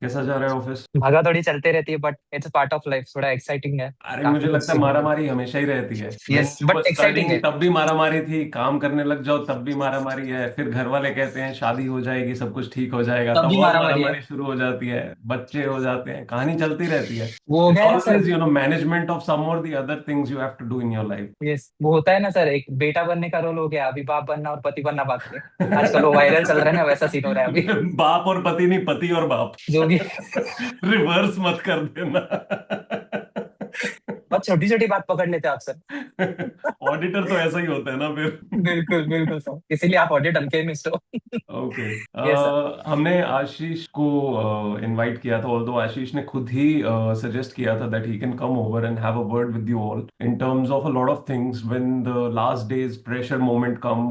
कैसा जा रहा है ऑफिस? भागा दौड़ी चलते रहती है but it's part of life, थोड़ा एक्साइटिंग है। अरे मुझे काफी कुछ लगता है सीखने को। मारामारी हमेशा ही रहती है। When yes you were but exciting studying है। तब भी मारामारी थी, काम करने लग जाओ तब भी मारामारी है, फिर घर वाले कहते हैं शादी हो जाएगी सब कुछ ठीक हो जाएगा, तब तब भी और मारा मारी है। मारामारी शुरू हो जाती है, बच्चे हो जाते हैं, कहानी चलती रहती है। वो हो इट्स गया है ना sir. Always management of some और the other things you have to do in your life. Yes वो होता है ना सर, एक बेटा बनने का रोल हो गया, अभी बाप बनना और पति बनना बाकी है। आजकल वो वायरल चल रहा है ना, वैसा सीन हो रहा है अभी। बाप और पति नहीं, पति और बाप। जो भी। रिवर्स मत कर देना। बहुत छोटी छोटी बात पकड़ लेते हैं आप सर। ऑडिटर तो ऐसा ही होता है ना फिर। बिल्कुल बिल्कुल सर, इसीलिए आप ऑडिट अल्केमिस्ट हो। ओके। Yes sir. हमने आशीष को इनवाइट किया था, ऑल्दो आशीष ने खुद ही सजेस्ट किया था that he can come over and have a word with you all in terms of a lot of things when the last days pressure moment come,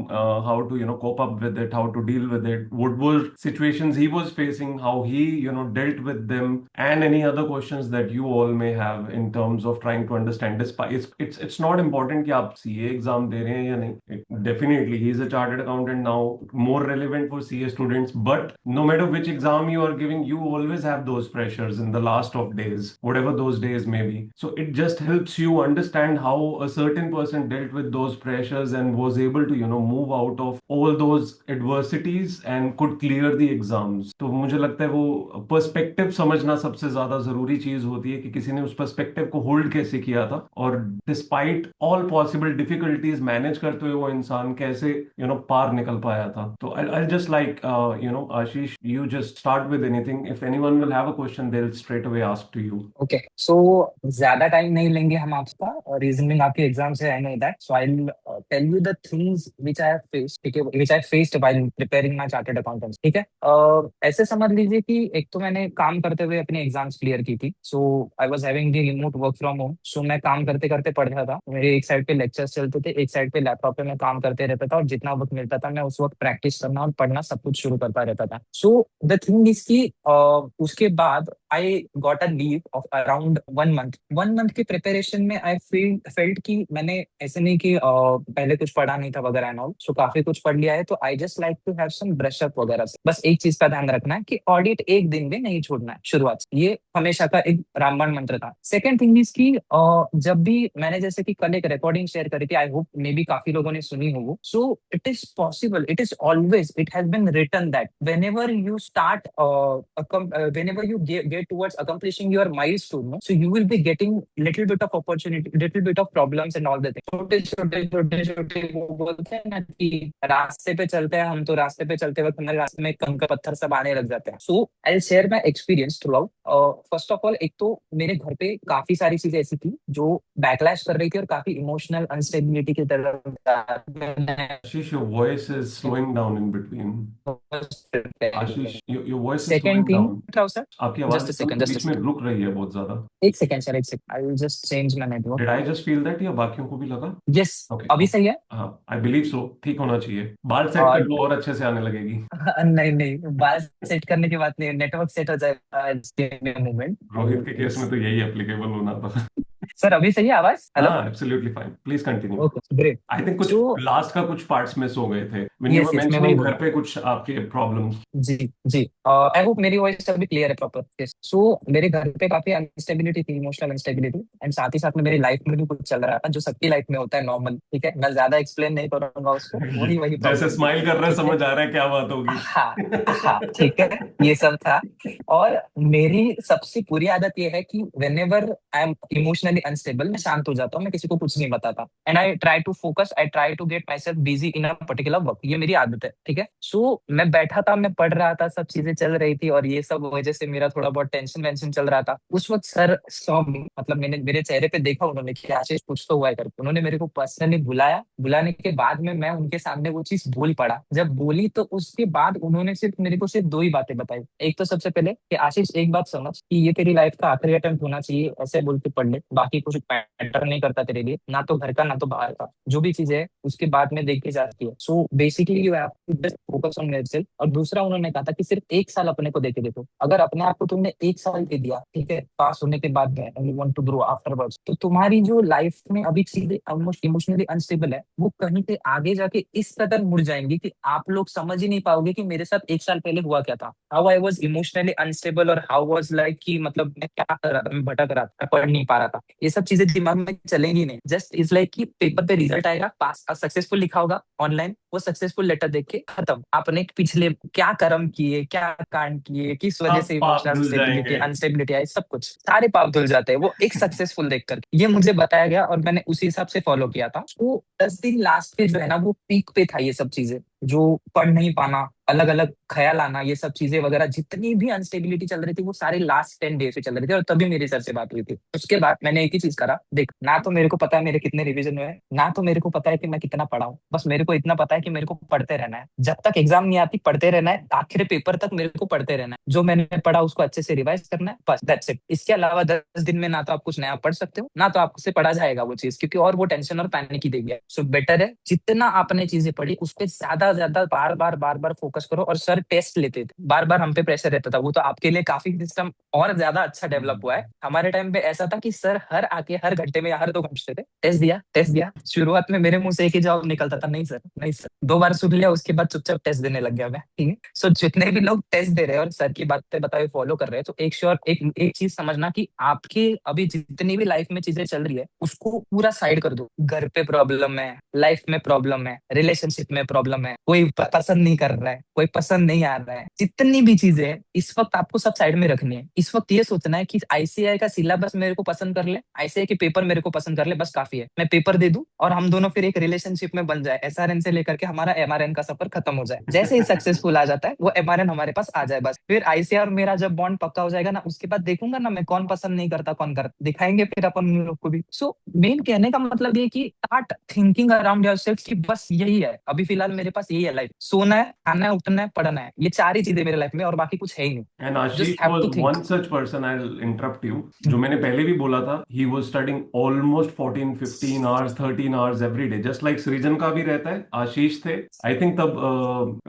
how to cope up with it, how to deal with it, what were situations he was facing, how he dealt with them, and any other questions that you all may have in terms of trying to understand this. It's not important कि आप CA exam दे रहे हैं या नहीं. Definitely he is a chartered accountant now, more relevant for CA students, but no matter which exam you are giving, you always have those pressures in the last of days, whatever those days may be. So it just helps you understand how a certain person dealt with those pressures and was able to move out of all those adversities and could clear the exams. तो मुझे लगता है वो perspective समझना सबसे ज्यादा जरूरी चीज होती है कि किसी ने उस पर्सपेक्टिव को होल्ड कैसे किया था, और despite all possible difficulties manage करते हुए वो इंसान कैसे पार निकल पाया था. तो I just like Ashish, you just start with anything. If anyone will have a question they will straight away ask to you. Okay so ज्यादा टाइम नहीं लेंगे हम आपका, रीजनिंग आपके एग्जाम से, I know that, so I tell you the things which I have faced, ठीक है, which I faced while preparing my chartered accountant, ठीक है। ऐसे समझ लीजिए कि एक तो मैंने काम करते हुए अपनी एग्जाम्स क्लियर की थी, so I was having the remote work from home, so मैं काम करते करते पढ़ रहा था, मेरे एक साइड पे लेक्चर्स चलते थे, एक साइड पे लैपटॉप पे मैं काम करते रहता था, और जितना वक्त मिलता था मैं उस वक्त प्रैक्टिस करना और पढ़ना सब कुछ शुरू करता रहता था। सो द थिंग इज की उसके बाद I got a leave of around 1 month. 1 month की प्रिपरेशन में आई फेल्ट कि मैंने ऐसे नहीं कि पहले कुछ पढ़ा नहीं था वगैरह एंड ऑल, सो काफी कुछ पढ़ लिया है, तो I just like to have some brush up वगैरह से। बस एक चीज का ध्यान रखना है कि ऑडिट एक दिन भी नहीं छोड़ना है शुरुआत से, ये हमेशा का एक रामबाण मंत्र था। सेकंड थिंग इज की जब भी मैंने जैसे कि कल एक रिकॉर्डिंग शेयर करी थी, आई होप मे बी काफी लोगों ने सुनी हो वो, so it is possible, it is always, it has been written that whenever you start whenever you get towards accomplishing your milestone, no? So you will be getting little bit of opportunity, little bit of problems and all the things, छोटे छोटे छोटे छोटे, वो बोलते हैं ना कि रास्ते पे चलते हैं हम, तो रास्ते पे चलते वक्त हमारे रास्ते में कंकर पत्थर सब आने लग जाते हैं। So I share my experience throughout. First of all, एक तो मेरे घर पे काफी सारी चीजें ऐसी थी जो बैकलैश कर रही थी और काफी इमोशनल अनस्टेबिलिटी की तरफ Ashish, your voice is slowing down in between. Ashish, your voice is second slowing thing, down. Sir, आपकी आवाज जस्ट अ एकदम सेकंड, जस्ट अ बीच में सेकंड, रुक रही है बहुत ज्यादा. एक सेकंड सर, एक second, I will just change my network. Did I just feel that या बाकियों को भी लगा? यस, ओके अभी ओके. सही है। हाँ, आई बिलीव सो. ठीक होना चाहिए. बाल सेट कर और लो और अच्छे से आने लगेगी. नहीं नहीं, बात सेट करने की बात नहीं, नेटवर्क सेट हो जाएगा मोमेंट। रोहित के केस में तो यही एप्लीकेबल होना था. सर अभी सही है आवाज? हेलो। हाँ, absolutely fine. Please continue. Okay great. I think कुछ सो लास्ट का कुछ पार्ट्स मिस हो गए थे when you yes were yes, मैं वही मेंशनिंग घर बोला। पे कुछ आपके प्रॉब्लम्स. जी जी, आई होप मेरी वॉइस अभी क्लियर है प्रॉपर। यस, सो मेरे घर पे काफी अनस्टेबिलिटी थी, इमोशनल अनस्टेबिलिटी, एंड साथ ही साथ में मेरी लाइफ में भी कुछ चल रहा था जो सबकी लाइफ में होता है, नॉर्मल, ठीक है, मैं ज्यादा एक्सप्लेन नहीं करूंगा उसको, वही वही जैसे प्रॉब्लम थी। स्माइल कर रहे हैं, ठीक है, समझ आ रहा है क्या बात होगी. हाँ हाँ, ठीक है, ये सब था। और मेरी सबसे बुरी आदत ये है कि when ever I am emotionally unstable, मैं शांत हो जाता हूँ, मैं किसी को कुछ नहीं बताता, and I try to focus, I try to get myself busy in a particular work, ये मेरी आदत है, ठीक है। सो मैं बैठा था, मैं पढ़ रहा था, सब चीजें चल रही थी, और ये सब वजह से मेरा थोड़ा बहुत टेंशन वेंशन चल रहा था उस वक्त। सर सॉ मतलब मैंने मेरे चेहरे पे देखा उन्होंने कि आशीष कुछ तो हुआ है करके, उन्होंने मेरे को पर्सनली बुलाया, बुलाने के बाद में मैं उनके सामने वो चीज बोल पड़ा। जब बोली तो उसके बाद उन्होंने सिर्फ मेरे को सिर्फ दो ही बातें बताई। एक तो सबसे पहले कि आशीष एक बात समझ कि ये तेरी लाइफ का आखिरी अटेम्प्ट होना चाहिए, ऐसे बोल के पढ़ ले, बाकी कि कुछ मैटर नहीं करता तेरे लिए, ना तो घर का ना तो बाहर का, जो भी चीज है उसके बाद में देख के जाती है। So basically you have to just focus on yourself. और दूसरा उन्होंने कहा था कि सिर्फ 1 साल अपने को देके देखो। अगर अपने आप को तुमने 1 साल दे दिया, ठीक है, पास होने के बाद में, and you want to grow afterwards, तो तुम्हारी जो लाइफ में अभी चीजें ऑलमोस्ट इमोशनली अनस्टेबल है, वो कहीं पे आगे जाके इस कदर मुड़ जाएंगी कि आप लोग समझ ही नहीं पाओगे कि मेरे साथ 1 साल पहले हुआ क्या था, how I was emotionally unstable, और हाउ वॉज लाइक कि मतलब मैं क्या कर रहा था, मैं भटक रहा था, मैं पढ़ नहीं पा रहा था। ये सब चीजें दिमाग में चलेंगी नहीं। जस्ट इज लाइक कि पेपर पे रिजल्ट आएगा, पास सक्सेसफुल लिखा होगा ऑनलाइन, वो सक्सेसफुल लेटर देख के खत्म। आपने पिछले क्या कर्म किए, क्या कांड किए, किस वजह सब से पाप इमोशनल धुल स्टेबिलिटी जाएंगे। अनस्टेबिलिटी आई, सब कुछ सारे पाप धुल जाते हैं वो एक सक्सेसफुल देख कर। ये मुझे बताया गया और मैंने उसी हिसाब से फॉलो किया था। तो 10 दिन लास्ट पे जो है ना, वो पीक पे था ये सब चीजें, जो पढ़ नहीं पाना, अलग अलग ख्याल आना, ये सब चीजें वगैरह, जितनी भी अनस्टेबिलिटी चल रही थी वो सारे लास्ट 10 डे से चल रही थी। और तभी मेरे सर से बात हुई थी। उसके बाद मैंने एक ही चीज करा, देख, ना तो मेरे को पता है मेरे कितने रिवीजन हुए हैं, ना तो मेरे को पता है कि मैं कितना पढ़ा हूँ, बस मेरे को इतना पता है कि मेरे को पढ़ते रहना है। जब तक एग्जाम नहीं आती पढ़ते रहना है, आखिरी पेपर तक मेरे को पढ़ते रहना है। जो मैंने पढ़ा उसको अच्छे से रिवाइज करना है, बस दैट्स इट। इसके अलावा 10 दिन में ना तो आप कुछ नया पढ़ सकते हो, ना तो आपसे पढ़ा जाएगा वो चीज, क्योंकि और वो टेंशन और पैनिक ही देगी। सो बेटर है जितना आपने चीजें पढ़ी उस पर ज्यादा ज्यादा बार बार फोकस करो। और सर टेस्ट लेते थे, बार बार हम पे प्रेशर रहता था। वो तो आपके लिए काफी सिस्टम और ज्यादा अच्छा डेवलप हुआ है। हमारे टाइम पे ऐसा था कि सर हर आके हर घंटे में या हर 2 घंटे थे, टेस्ट दिया, टेस्ट दिया। शुरुआत में मेरे मुंह से एक ही जवाब निकलता था, नहीं सर, नहीं सर। 2 बार सुन लिया, उसके बाद चुपचाप टेस्ट देने लग गया मैं, ठीक है। सो जितने भी लोग टेस्ट दे रहे हैं और सर की बातें बताए फॉलो कर रहे हैं, तो एक श्योर एक चीज समझना कि आपके अभी जितनी भी लाइफ में चीजें चल रही है उसको पूरा साइड कर दो। घर पे प्रॉब्लम है, लाइफ में प्रॉब्लम है, रिलेशनशिप में प्रॉब्लम है, कोई पसंद नहीं कर रहा है, कोई पसंद नहीं आ रहा है, जितनी भी चीजें हैं इस वक्त आपको सब साइड में रखनी है। इस वक्त ये सोचना है कि आईसीआई का सिलेबस मेरे को पसंद कर ले, आईसीआई के पेपर मेरे को पसंद कर ले, बस काफी है। मैं पेपर दे दूं और हम दोनों फिर एक रिलेशनशिप में बन जाए, एसआरएन से लेकर के हमारा एमआरएन का सफर खत्म हो जाए। जैसे ही सक्सेसफुल आ जाता है वो एमआरएन हमारे पास आ जाए, बस। फिर आईसीआई और मेरा जब बॉन्ड पक्का हो जाएगा ना, उसके बाद देखूंगा ना मैं कौन पसंद नहीं करता, कौन करता, दिखाएंगे फिर अपन उन लोग को भी। सो मेन कहने का मतलब ये कि स्टार्ट थिंकिंग अराउंड योरसेल्फ कि बस यही है अभी फिलहाल मेरे पास, यही है लाइफ, सोना है, खाना है, उठना है, पढ़ना है, ये 4 ही चीजें मेरे लाइफ में, और बाकी कुछ है ही नहीं। And Ashish just have was to think. one such person, I'll interrupt you, जो मैंने पहले भी बोला था, he was studying almost 14, 15 hours, 13 hours every day, just like सृजन का भी रहता है, आशीष थे, I think तब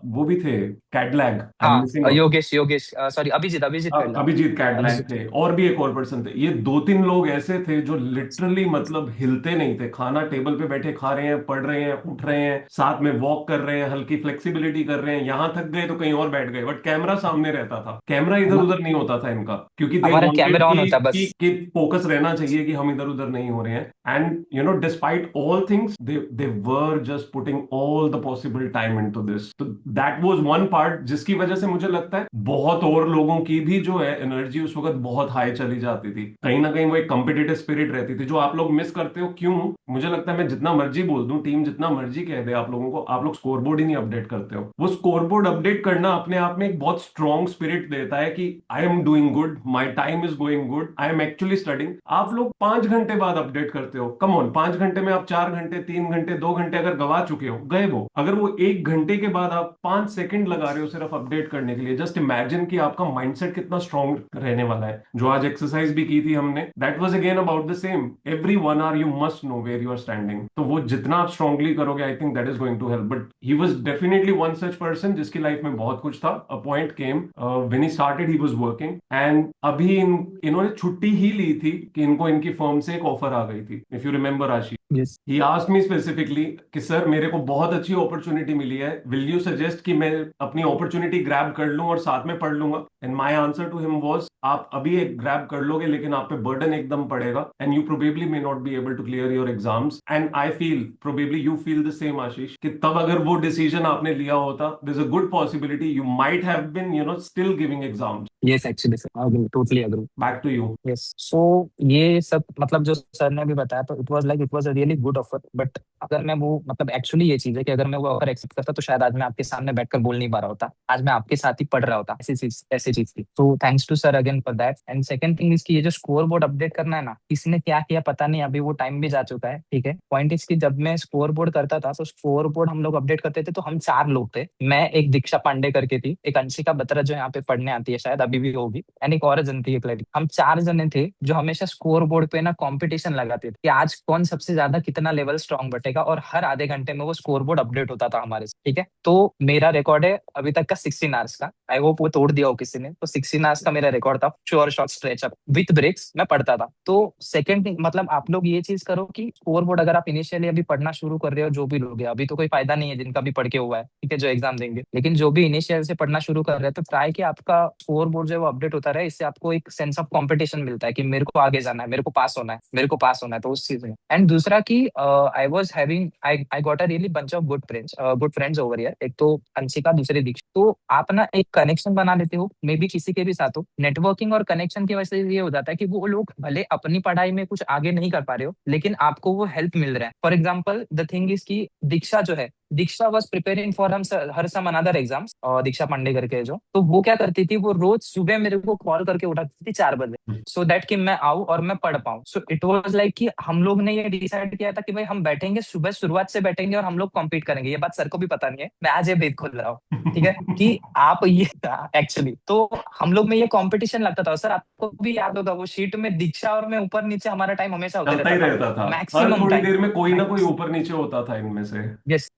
वो भी थे, कैडलैग, I'm missing हाँ, out. योगेश योगेश सॉरी, अभिजीत अभिजीत कैडला। अभिजीत कैडलैक अभिजीत। थे, और भी एक और पर्सन थे। ये दो तीन लोग ऐसे थे जो लिटरली मतलब हिलते नहीं थे, खाना टेबल पे बैठे खा रहे हैं, पढ़ रहे हैं, उठ रहे हैं, साथ में वॉक कर रहे हैं, हल्की फ्लेक्सिबिलिटी कर रहे हैं, यहां थक गए तो कहीं और बैठ गए, बट कैमरा सामने रहता था, कैमरा इधर हमा- उधर नहीं होता था इनका, क्योंकि दे हमारा वांटेड कैमरा ऑन कि होता है कि बस। कि फोकस रहना चाहिए कि हम इधर उधर नहीं हो रहे हैं। And you know despite all things they were just putting all the possible time into this. तो दैट वाज वन पार्ट जिसकी वजह से मुझे लगता है बहुत और लोगों की भी जो है एनर्जी उस वक्त बहुत हाई चली जाती थी, कहीं ना कहीं वो एक कॉम्पिटिटिव स्पिरिट रहती थी जो आप लोग मिस करते हो। क्यों? मुझे लगता है मैं जितना मर्जी बोल दूं, टीम जितना मर्जी कह दे आप लोगों को, आप लोग स्कोर बोर्ड ही नहीं अपडेट करते हो। वो स्कोर बोर्ड अपडेट करना अपने आप में एक बहुत स्ट्रॉन्ग स्पिरिट देता है कि I am doing good, my time is going good, I am actually studying. आप लोग 5 घंटे बाद अपडेट करते हो, कम ऑन, 5 घंटे में आप 4 घंटे, 3 घंटे, 2 घंटे अगर गवा चुके हो, गए वो। अगर वो 1 घंटे के बाद आप 5 सेकंड लगा रहे हो सिर्फ अपडेट करने के लिए, जस्ट इमेजिन कि आपका माइंडसेट कितना स्ट्रांग रहने वाला है। जो आज एक्सरसाइज भी की थी हमने, that was again about the same, every 1 hour you must know where you are standing. तो वो जितना आप स्ट्रांगली करोगे, I think that is going to help. But he was definitely one such person जिसकी लाइफ में बहुत कुछ था। A point came when he started, he was working, and अभी इन्होंने छुट्टी ही ली थी कि इनको इनकी फर्म से एक ऑफर आ गई थी, if you remember Ashish. Yes. He asked me specifically कि सर मेरे को बहुत अच्छी अपॉर्चुनिटी मिली है, विल यू सजेस्ट कि मैं अपनी अपॉर्चुनिटी ग्रैब कर लूं और साथ में पढ़ लूंगा? And my answer to him was, आप अभी एक ग्रैब कर लोगे लेकिन आप पे बर्डन एकदम पड़ेगा, and you probably may not be able to clear your exams. And I feel probably you feel the same Ashish, कि तब अगर वो डिसीजन आपने लिया होता, there is a good possibility you might have been still giving exams. Yes actually sir, agree, totally agree. Back to you. Yes. So ये सब मतलब जो सर ने भी बताया, तो it was like it was a really good offer. But अगर मैं वो मतलब एक्चुअली ये चीज है कि अगर मैं वो ऑफर एक्सेप्ट करता तो शायद आज मैं आपके सामने बैठकर बोल नहीं पा रहा होता, आज मैं आपके साथ ही पढ़ रहा होता, ऐसी चीज थी। तो thanks to sir again again for that. And second thing इसकी, ये जो स्कोर बोर्ड अपडेट करना है ना, किसने क्या किया पता नहीं, अभी वो टाइम भी जा चुका है, ठीक है। पॉइंट इसकी, जब मैं स्कोर बोर्ड करता था तो स्कोर बोर्ड हम लोग अपडेट करते थे तो हम 4 लोग थे। मैं, एक दीक्षा पांडे करके थी, एक अंशिका बत्रा जो यहाँ पे पढ़ने आती है शायद अभी भी होगी, एंड एक और जन थी, एक लड़की। हम 4 जने थे जो हमेशा स्कोर बोर्ड पे ना कंपटीशन लगाते थे कि आज कौन सबसे ज्यादा कितना लेवल स्ट्रांग बटेगा, और हर आधे घंटे में वो स्कोर बोर्ड अपडेट होता था हमारे से, ठीक है। तो मेरा रिकॉर्ड है अभी तक का 16 आवर्स का। आई होप वो तोड़ दिया हो किसी ने। तो 16 आवर्स का मेरा रिकॉर्ड था, sure shot stretch up with breaks मैं पढ़ता था। तो सेकंड थिंग, मतलब आप लोग ये चीज करो कि स्कोर बोर्ड अगर आप इनिशियली अभी पढ़ना शुरू कर रहे हो, जो भी लोग हैं, अभी तो कोई फायदा नहीं है जिनका भी पढ़ के हुआ है, ठीक है, जो एग्जाम देंगे, लेकिन जो भी इनिशियल से पढ़ना शुरू कर रहे हैं तो ट्राई कि आपका स्कोर बोर्ड जो है वो अपडेट होता रहे। इससे आपको एक सेंस ऑफ कंपटीशन मिलता है कि मेरे को आगे जाना है, मेरे को पास होना है, मेरे को पास होना है, तो उस चीज में। एंड दूसरा कि I was having, I got a really bunch of good friends over here. एक तो अंशिका, दूसरे दीक्षा। तो आप ना एक कनेक्शन बना लेते हो, मे बी किसी के भी साथ हो, नेटवर्किंग और कनेक्शन की वजह से ये हो जाता है कि वो लोग भले अपनी पढ़ाई में कुछ आगे नहीं कर पा रहे हो, लेकिन आपको वो हेल्प मिल रहा है। For example the thing is की दीक्षा जो है, दीक्षा वॉज प्रिपेयरिंग फॉर हम हर सम अनदर एग्जाम्स, और दीक्षा पांडे करके जो, तो वो क्या करती थी, वो रोज सुबह मेरे को कॉल करके उठाती थी 4 बजे, सो दैट कि मैं आऊं और मैं पढ़ पाऊं। सो इट वाज लाइक कि हम लोग ने ये डिसाइड किया था कि भाई हम बैठेंगे सुबह, शुरुआत से बैठेंगे और हम लोग कॉम्पीट करेंगे। ये बात सर को भी पता नहीं है, मैं आज ये भेद खोल रहा हूँ, ठीक है, कि आप ये एक्चुअली तो हम लोग में ये कंपटीशन लगता था। सर आपको भी याद होगा वो शीट में दीक्षा और मैं ऊपर नीचे, हमारा टाइम हमेशा होते चलता ही रहता था, रहता था, हर मैक्सिमम थोड़ी टाइम। देर में कोई ना कोई ऊपर नीचे होता था इनमें से। यस,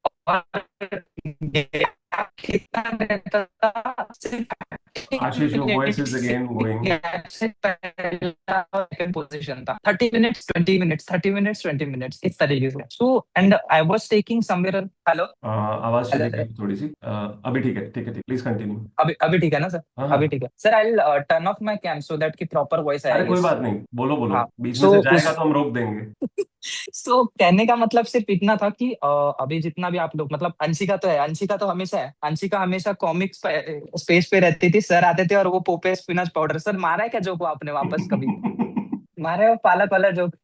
कितना रहता था, सिर्फ Ashish, your voice is again going. Position था, 30 मिनट्स 20 मिनट्स, 30 मिनट्स 20 मिनट्स, इस तरीके से। So and I was taking somewhere. Hello, आवाज हेलो चली सर। गई थोड़ी सी। अभी ठीक है, ठीक है, ठीक, प्लीज कंटिन्यू। अभी अभी ठीक है ना सर? हाँ अभी हाँ। ठीक है sir. I turn off my cam so that की प्रॉपर वॉइस अरे आएगी। कोई बात नहीं, बोलो बोलो, हाँ। बीच में सो से उस जाएगा तो हम रोक देंगे। सो कहने का मतलब सिर्फ इतना था कि अभी जितना भी आप लोग, मतलब अंशिका तो है, अंशिका तो हमेशा है, अंशिका हमेशा कॉमिक्स स्पेस पे रहती थी, सर आते थे और वो पोपे स्पिनच पाउडर। सर मारा है क्या जोक आपने वापस कभी? मारा है वो पालक वाला जोक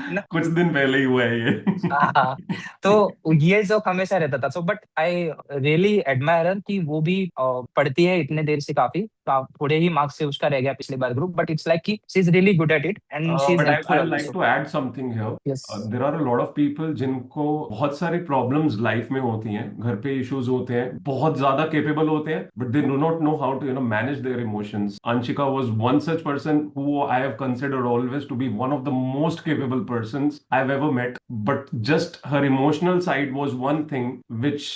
ना? कुछ दिन पहले ही हुआ है ये। हाँ। तो ये जोक हमेशा रहता था। So but I really admire कि वो भी पढ़ती है इतने देर से, काफी थोड़े ही मार्क्स से उसका रह गया पिछले बार ग्रुप, बट इट्स लाइक कि she is really good at it and she is but helpful I like also. To add something here. Yes. There are a lot of people जिनको बहुत सारी प्रॉब्लम्स लाइफ में होती हैं, घर पे issues होते हैं, बहुत ज्यादा केपेबल होते हैं, but they do not know how to manage their emotions. Anshika was one such person who I have considered always to be one of the most capable persons I have ever met, but just her emotional side was one thing which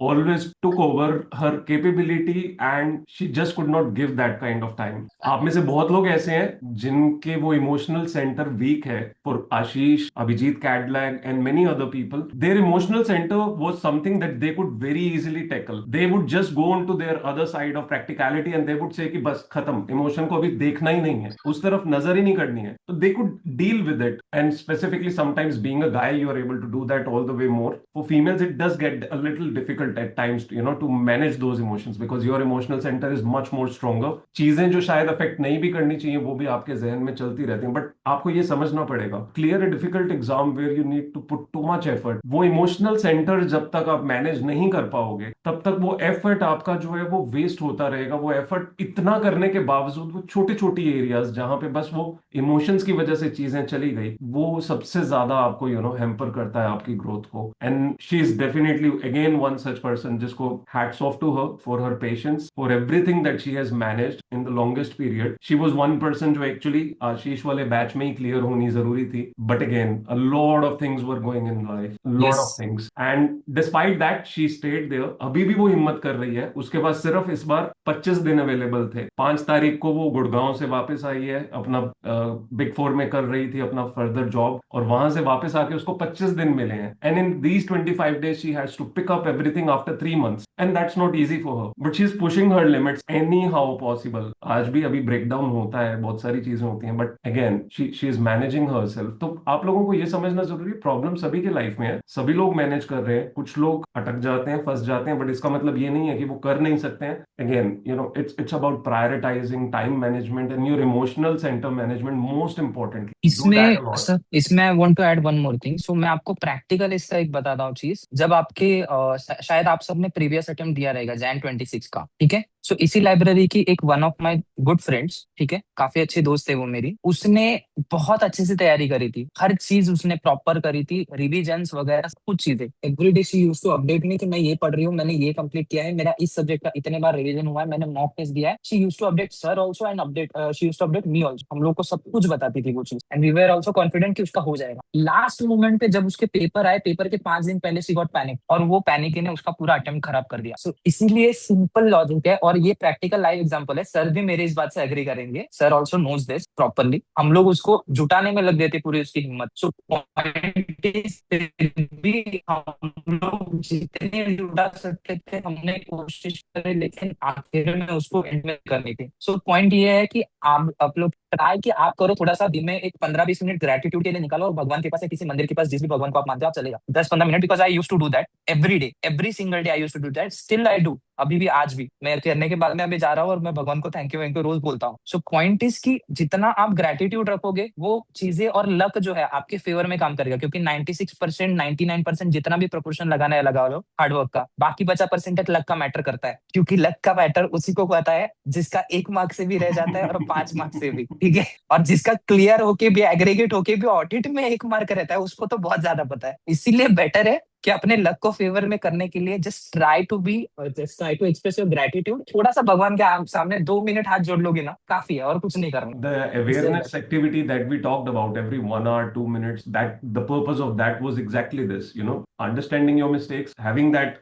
always took over her capability, and she just could not give that kind of time. आप में से बहुत लोग ऐसे हैं जिनके वो emotional center weak है। For Ashish, Abhijit Kadlag and many other people, their emotional center was something that they could very easily tackle. They would just go on to their other side of practicality and they would say कि बस खत्म, emotion को अभी देखना ही नहीं है, उस तरफ नजर ही नहीं करनी है, तो they could deal with it. And specifically sometimes being a guy you are able to do that all the way more. For females it does get a little difficult at times to manage those emotions because your emotional center is much more stronger. चीजें जो शायद affect नहीं भी करनी चाहिए वो भी आपके जहन में चलती रहती हैं, बट आपको ये समझना पड़ेगा, clear a difficult exam where you need to put too much effort, वो इमोशनल सेंटर जब तक आप मैनेज नहीं कर पाओगे तब तक वो एफर्ट आपका जो है वो वेस्ट होता रहेगा। वो एफर्ट इतना करने के बावजूद वो छोटी छोटी एरियाज जहां पे बस वो इमोशंस की वजह से चीजें चली गई, वो सबसे ज्यादा आपको हैम्पर करता है आपकी ग्रोथ को। And she is definitely again one such person जिसको hats off to her for her patience, for everything that she has managed in the longest period. She was one person जो actually Ashish वाले batch में ही clear होनी जरूरी थी, but again a lot of things were going in life, lot yes. Of things, and despite that she stayed there. अभी भी वो हिम्मत कर रही है। उसके पास सिर्फ इस बार 25 दिन अवेलेबल थे। 5 तारीख को वो गुड़गांव से वापस आई है, अपना बिग फोर में कर रही थी अपना फर्दर जॉब, और वहां से वापस आके उसको 25 दिन मिले हैं। And in these 25 days she has to pick up everything after 3 months, and that's not easy for her, but she is pushing her limits any how possible. आज भी अभी ब्रेकडाउन होता है, बहुत सारी चीजें होती हैं, but again she is managing her self. तो आप लोगों को ये समझना जरूरी है, प्रॉब्लम सभी के लाइफ में है, सभी लोग मैनेज कर रहे हैं, कुछ लोग अटक जाते हैं, फंस जाते हैं, बट इसका मतलब ये नहीं है कि वो कर नहीं सकते हैं। Again it's about prioritising time management and your emotional center management, most importantly do that इसमें अ लॉट। सर, इसमें I want to add one more thing. So मैं आपको प्रैक्टिकल इसका एक बताता हूँ चीज। जब आपके शायद आप सबने प्रीवियस अटेम्प्ट दिया रहेगा जैन 26 का, ठीक है। सो इसी लाइब्रेरी लाइब्रेरी की एक one of my good friends, ठीक है, काफी अच्छी दोस्त है वो मेरी, उसने बहुत अच्छे से तैयारी करी थी, हर चीज उसने प्रॉपर करी थी, रिविजन्स वगैरह सब कुछ चीजें, everyday she used to update me कि मैं ये पढ़ रही हूँ, मैंने ये कंप्लीट किया है, मेरा इस सब्जेक्ट का इतने बार रिवीजन हुआ है, मैंने मॉक टेस्ट दिया है। She used to update sir also and update she used to update me also, हम लोग को सब कुछ बताती थी वो चीज, and we were also confident कि उसका हो जाएगा। लास्ट मोमेंट पे जब उसके पेपर आए, पेपर के 5 दिन पहले सी गॉट पैनिक, और वो पैनिक ने उसका पूरा अटेम्प्ट खराब कर दिया। सो इसीलिए सिंपल लॉजिक है, और ये प्रैक्टिकल लाइव एग्जांपल है, सर भी मेरे इस बात से एग्री करेंगे, sir also knows this properly, हम लोग उसको जुटाने में लग देते पूरी उसकी हिम्मत। सो पॉइंट इज, भी हम लोग जितने जुटा सकते थे हमने कोशिश करी, लेकिन आखिर में उसको एंड में करनी थी। सो पॉइंट ये है कि आप लोग ट्राई कि आप करो, थोड़ा सा दिन में एक 15-20 मिनट ग्रेटिट्यूड के लिए निकालो, और भगवान के पास या किसी मंदिर के पास, जिस भी भगवान को आप मानते हो, आप चलेगा 10-15 minute, because I use to do that every day, every single day I use to do that, still I do, अभी भी, आज भी मैं करने के बाद में अभी जा रहा हूँ, और मैं भगवान को थैंक यू रोज बोलता हूँ। सो पॉइंट इज कि जितना आप ग्रेटिट्यूड रखोगे, वो चीजें और लक जो है आपके फेवर में काम करेगा, क्योंकि 96%, 99% जितना भी प्रोपोर्शन लगाना है लगा लो हार्डवर्क का, बाकी बचा परसेंटेज लक का मैटर करता है, क्योंकि लक का मैटर उसी को पता है जिसका 1 मार्क से भी रह जाता है और 5 मार्क से भी, ठीक है, और जिसका क्लियर होके भी, एग्रीगेट होके भी ऑडिट में 1 मार्क रहता है, उसको तो बहुत ज्यादा पता है। इसीलिए बेटर है कि अपने लक को फेवर में करने के लिए just try to express your gratitude, थोड़ा सा भगवान के सामने 2 मिनट हाथ जोड़ लोगे ना, काफी है, और कुछ नहीं करना। The इससे awareness activity that we talked about every 1 hour, 2 minutes, that the purpose of that was exactly this, understanding your mistakes, having that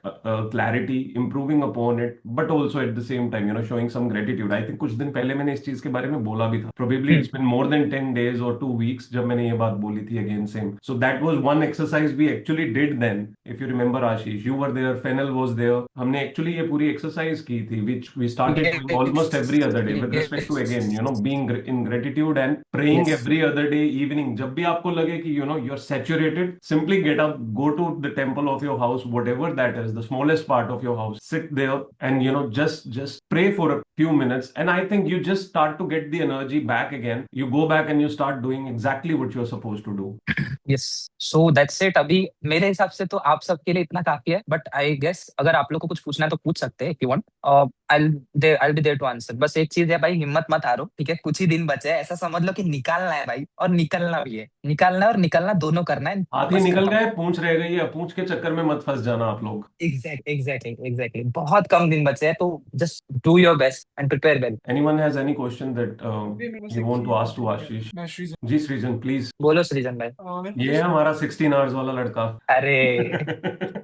clarity, improving upon it, but also at the same time, showing some gratitude. I think कुछ दिन पहले मैंने इस चीज के बारे में बोला भी था. Probably hmm, it's been more than 10 days or 2 weeks जब मैंने ये बात बोली थी again same. So that was one exercise we actually did then. If you remember Ashish, you were there, Fennel was there. हमने actually ये पूरी exercise की थी, which we started doing almost every other day with respect to again, being in gratitude and praying yes, every other day evening. जब भी आपको लगे कि you're saturated, simply get up, go to the temple of your house, whatever that is, the smallest part of your house, sit there and just pray for a few minutes. And I think you just start to get the energy back again. You go back and you start doing exactly what you're supposed to do. Yes, so that's it. अभी मेरे हिसाब से तो आप सबके लिए इतना काफी है, बट आई गेस अगर आप लोग को कुछ पूछना है तो पूछ सकते हैं, if you want. I be there to answer. बस एक चीज है भाई, हिम्मत मत हारो, ठीक है, कुछ ही दिन बचे हैं, ऐसा समझ लो कि निकालना है भाई, और निकलना भी है, निकालना और निकलना दोनों करना है, हाथी बस निकल खत्म। गए, पूंछ रह गई है, पूंछ के चक्कर में मत फंस जाना आप लोग. एग्जैक्टली, बहुत कम दिन बचे हैं, तो just do your best and prepare well. Anyone has any question that अभी मेरे पास you एक want to चीज ask to पूछनी है। Ashish? मैं श्रीजन, जी सृजन प्लीज. बोलो सृजन भाई। मेरे को ये है जस्ट हमारा 16 आवर्स वाला लड़का. अरे,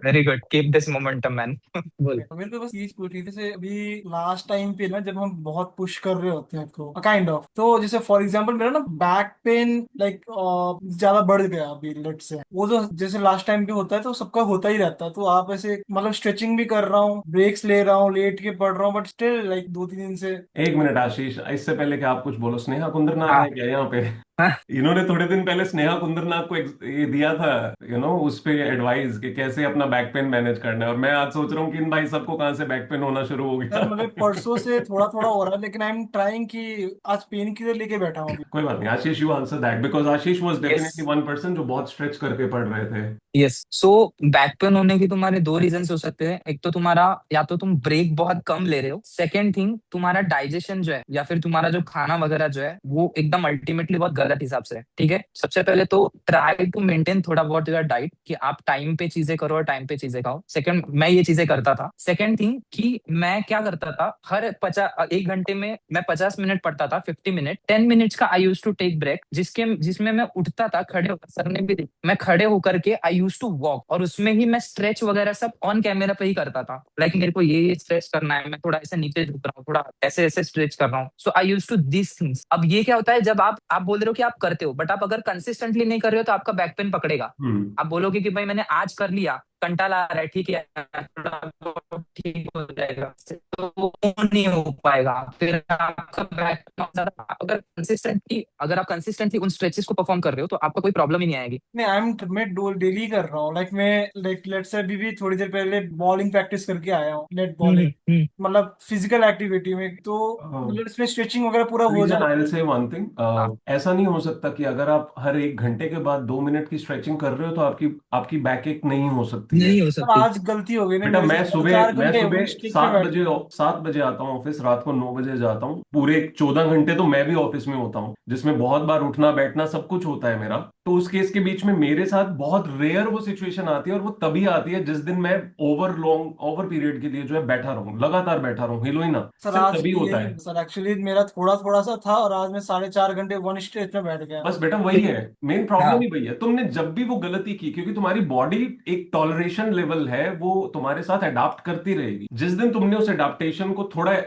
very good, keep this momentum man. बोल। मेरे को बस चीज पूछनी थी, जैसे अभी लास्ट टाइम पे ना जब हम बहुत पुश कर रहे होते हैं तो काइंड ऑफ, तो जैसे फॉर एग्जांपल मेरा ना बैक पेन लाइक ज्यादा बढ़ गया अभी, लेट से वो जो जैसे लास्ट टाइम पे होता है तो सबका होता ही रहता है, तो आप ऐसे मतलब स्ट्रेचिंग भी कर रहा हूँ, ब्रेक्स ले रहा हूँ, लेट के पढ़ रहा हूँ, बट स्टिल लाइक 2-3 दिन से। एक मिनट आशीष, इससे पहले कि आप कुछ बोलो, स्नेहा कुंद्रनाथ हाँ, है क्या यहाँ पे? हाँ, इन्होंने थोड़े दिन पहले स्नेहा कुंद्रनाथ को ये दिया था, उस पे एडवाइस कि कैसे अपना बैक पेन मैनेज करना है, और मैं आज सोच रहा हूँ कि इन भाई सबको कहाँ से बैक पेन होना शुरू हो यार गया. मतलब परसों से थोड़ा थोड़ा हो रहा है, लेकिन आई एम ट्राइंग कि आज पेन किलर लेके बैठा हूँ अभी। कोई बात नहीं Ashish, you answer that because Ashish was yes, definitely one person जो बहुत स्ट्रेच करके पढ़ रहे थे. यस, सो बैक पेन होने की तुम्हारे दो रीजन हो सकते हैं। एक तो तुम्हारा, या तो तुम ब्रेक बहुत कम ले रहे हो, सेकंड थिंग तुम्हारा डाइजेशन जो है, या फिर तुम्हारा जो खाना वगैरह जो है, वो एकदम अल्टीमेटली बहुत गलत हिसाब से है, ठीक है। सबसे पहले तो ट्राई टू मेंटेन थोड़ा बहुत योर डाइट, कि आप टाइम पे चीजें करो और टाइम पे चीजें खाओ। सेकंड, मैं ये चीजें करता था। सेकंड थिंग कि मैं क्या करता था, हर 1 घंटे में मैं 50 मिनट पढ़ता था, 50 मिनट, 10 मिनट्स का आई यूज टू टेक ब्रेक, जिसमें मैं उठता था, खड़े होकर, सर ने भी मैं खड़े होकर के आई यूज टू वॉक, और उसमें ही मैं स्ट्रेच वगैरह सब ऑन कैमरा पे ही करता था, लाइक मेरे को ये स्ट्रेच करना है, मैं थोड़ा ऐसे नीचे झुक रहा हूँ, थोड़ा ऐसे ऐसे स्ट्रेच कर रहा हूँ। सो आई यूज टू दिस थिंग्स। अब ये क्या होता है, जब आप बोल रहे हो कि आप करते हो, बट आप अगर कंसिस्टेंटली नहीं कर रहे हो तो आपका बैक पेन पकड़ेगा। हम्म. आप बोलोगे कि भाई मैंने आज कर लिया, कंटाला आ रहा है, ठीक है, थोड़ा बहुत ठीक हो जाएगा, तो वो नहीं हो पाएगा, फिर आपका बैक, अगर आप कंसिस्टेंटली उन स्ट्रेचेस को परफॉर्म कर रहे हो तो आपको कोई प्रॉब्लम ही नहीं आएगी। नहीं, मैं डेली कर रहा हूँ, लाइक मैं लाइक लेट से अभी भी थोड़ी देर पहले बॉलिंग प्रैक्टिस करके आया हूँ, नेट बॉलिंग, हम्म। मतलब फिजिकल एक्टिविटी में, तो मतलब इसमें स्ट्रेचिंग वगैरह पूरा हो रीजन जाता I will say one thing, हाँ, ऐसा नहीं हो सकता कि अगर आप हर 1 घंटे के बाद 2 मिनट की स्ट्रेचिंग कर रहे हो तो आपकी आपकी बैक एक नहीं हो सकती. होती है। नहीं हो पर सकती। आज गलती हो गई ना बेटा मेरे से, मैं साढ़े सुबह चार मैं घंटे सुबह वन स्टिक पे सात बैठ बजे गया। 7 बजे आता हूँ ऑफिस, रात को 9 बजे जाता हूँ, पूरे 14 घंटे तो मैं भी ऑफिस में होता हूँ, जिसमें बहुत बार उठना बैठना सब कुछ होता है मेरा। तो उस केस के बीच में मेरे साथ बहुत रेयर वो सिचुएशन आती है, और वो तभी आती है जिस दिन मैं ओवर पीरियड के लिए जो है बैठा रहूं, लगातार बैठा रहूं, हिलो ही ना, सर सिर्फ आज तभी भी होता यही है। सर, एक्चुअली मेरा थोड़ा थोड़ा सा था और आज मैं 4.5 घंटे वन स्ट्रेच में बैठ गया। बस बेटा वही है, मेन प्रॉब्लम हाँ ही वही है, तुमने जब भी वो गलती की, क्योंकि तुम्हारी बॉडी एक टॉलरेशन लेवल है, वो तुम्हारे साथ अडाप्ट करती रहेगी। जिस दिन तुमने उस अडाप्टेशन को थोड़ा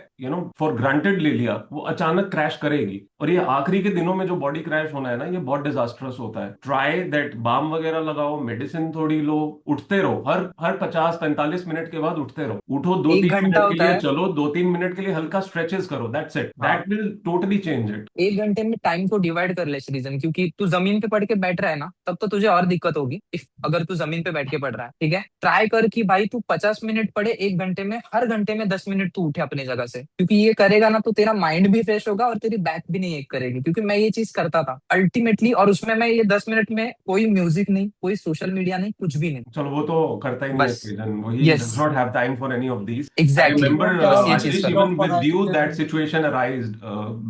फॉर ग्रांटेड ले लिया, वो अचानक क्रैश करेगी। और ये आखिरी के दिनों में जो बॉडी क्रैश होना है ना, ये बहुत डिजास्टरस होता है। ट्राई दैट, बाम वगैरह लगाओ, मेडिसिन थोड़ी लो, उठते रहो, हर हर 50-45 मिनट के बाद उठते रहो, उठो, दो एक तीन घंटा मिनट के होता लिए है। चलो, 2-3 मिनट के लिए हल्का स्ट्रेचेस करो, दैट्स इट, हाँ that will totally change it. 1 घंटे में टाइम को डिवाइड कर ले सृजन, क्योंकि तू जमीन पे पढ़ के बैठ रहा है ना, तब तो तुझे और दिक्कत होगी। इफ अगर तू जमीन पे बैठ के पढ़ रहा है, ठीक है, ट्राई कर कि भाई तू 50 मिनट पढ़े 1 घंटे में, हर घंटे में 10 मिनट तू उठे अपनी जगह से, क्योंकि ये करेगा ना तो तेरा माइंड भी फ्रेश होगा और तेरी बैक भी नहीं एक करेगी। क्योंकि मैं ये चीज करता था अल्टीमेटली, और उसमें मैं ये 10 मिनट में कोई म्यूजिक नहीं, कोई सोशल मीडिया नहीं, कुछ भी नहीं। चलो वो तो करता ही नहीं है बस सृजन, वो ही yes does not have time for any of these. I exactly remember मैं क्या बस ये चीज आशीष, करो। इवन जॉब कर विद रहा यू दैट था। Situation arised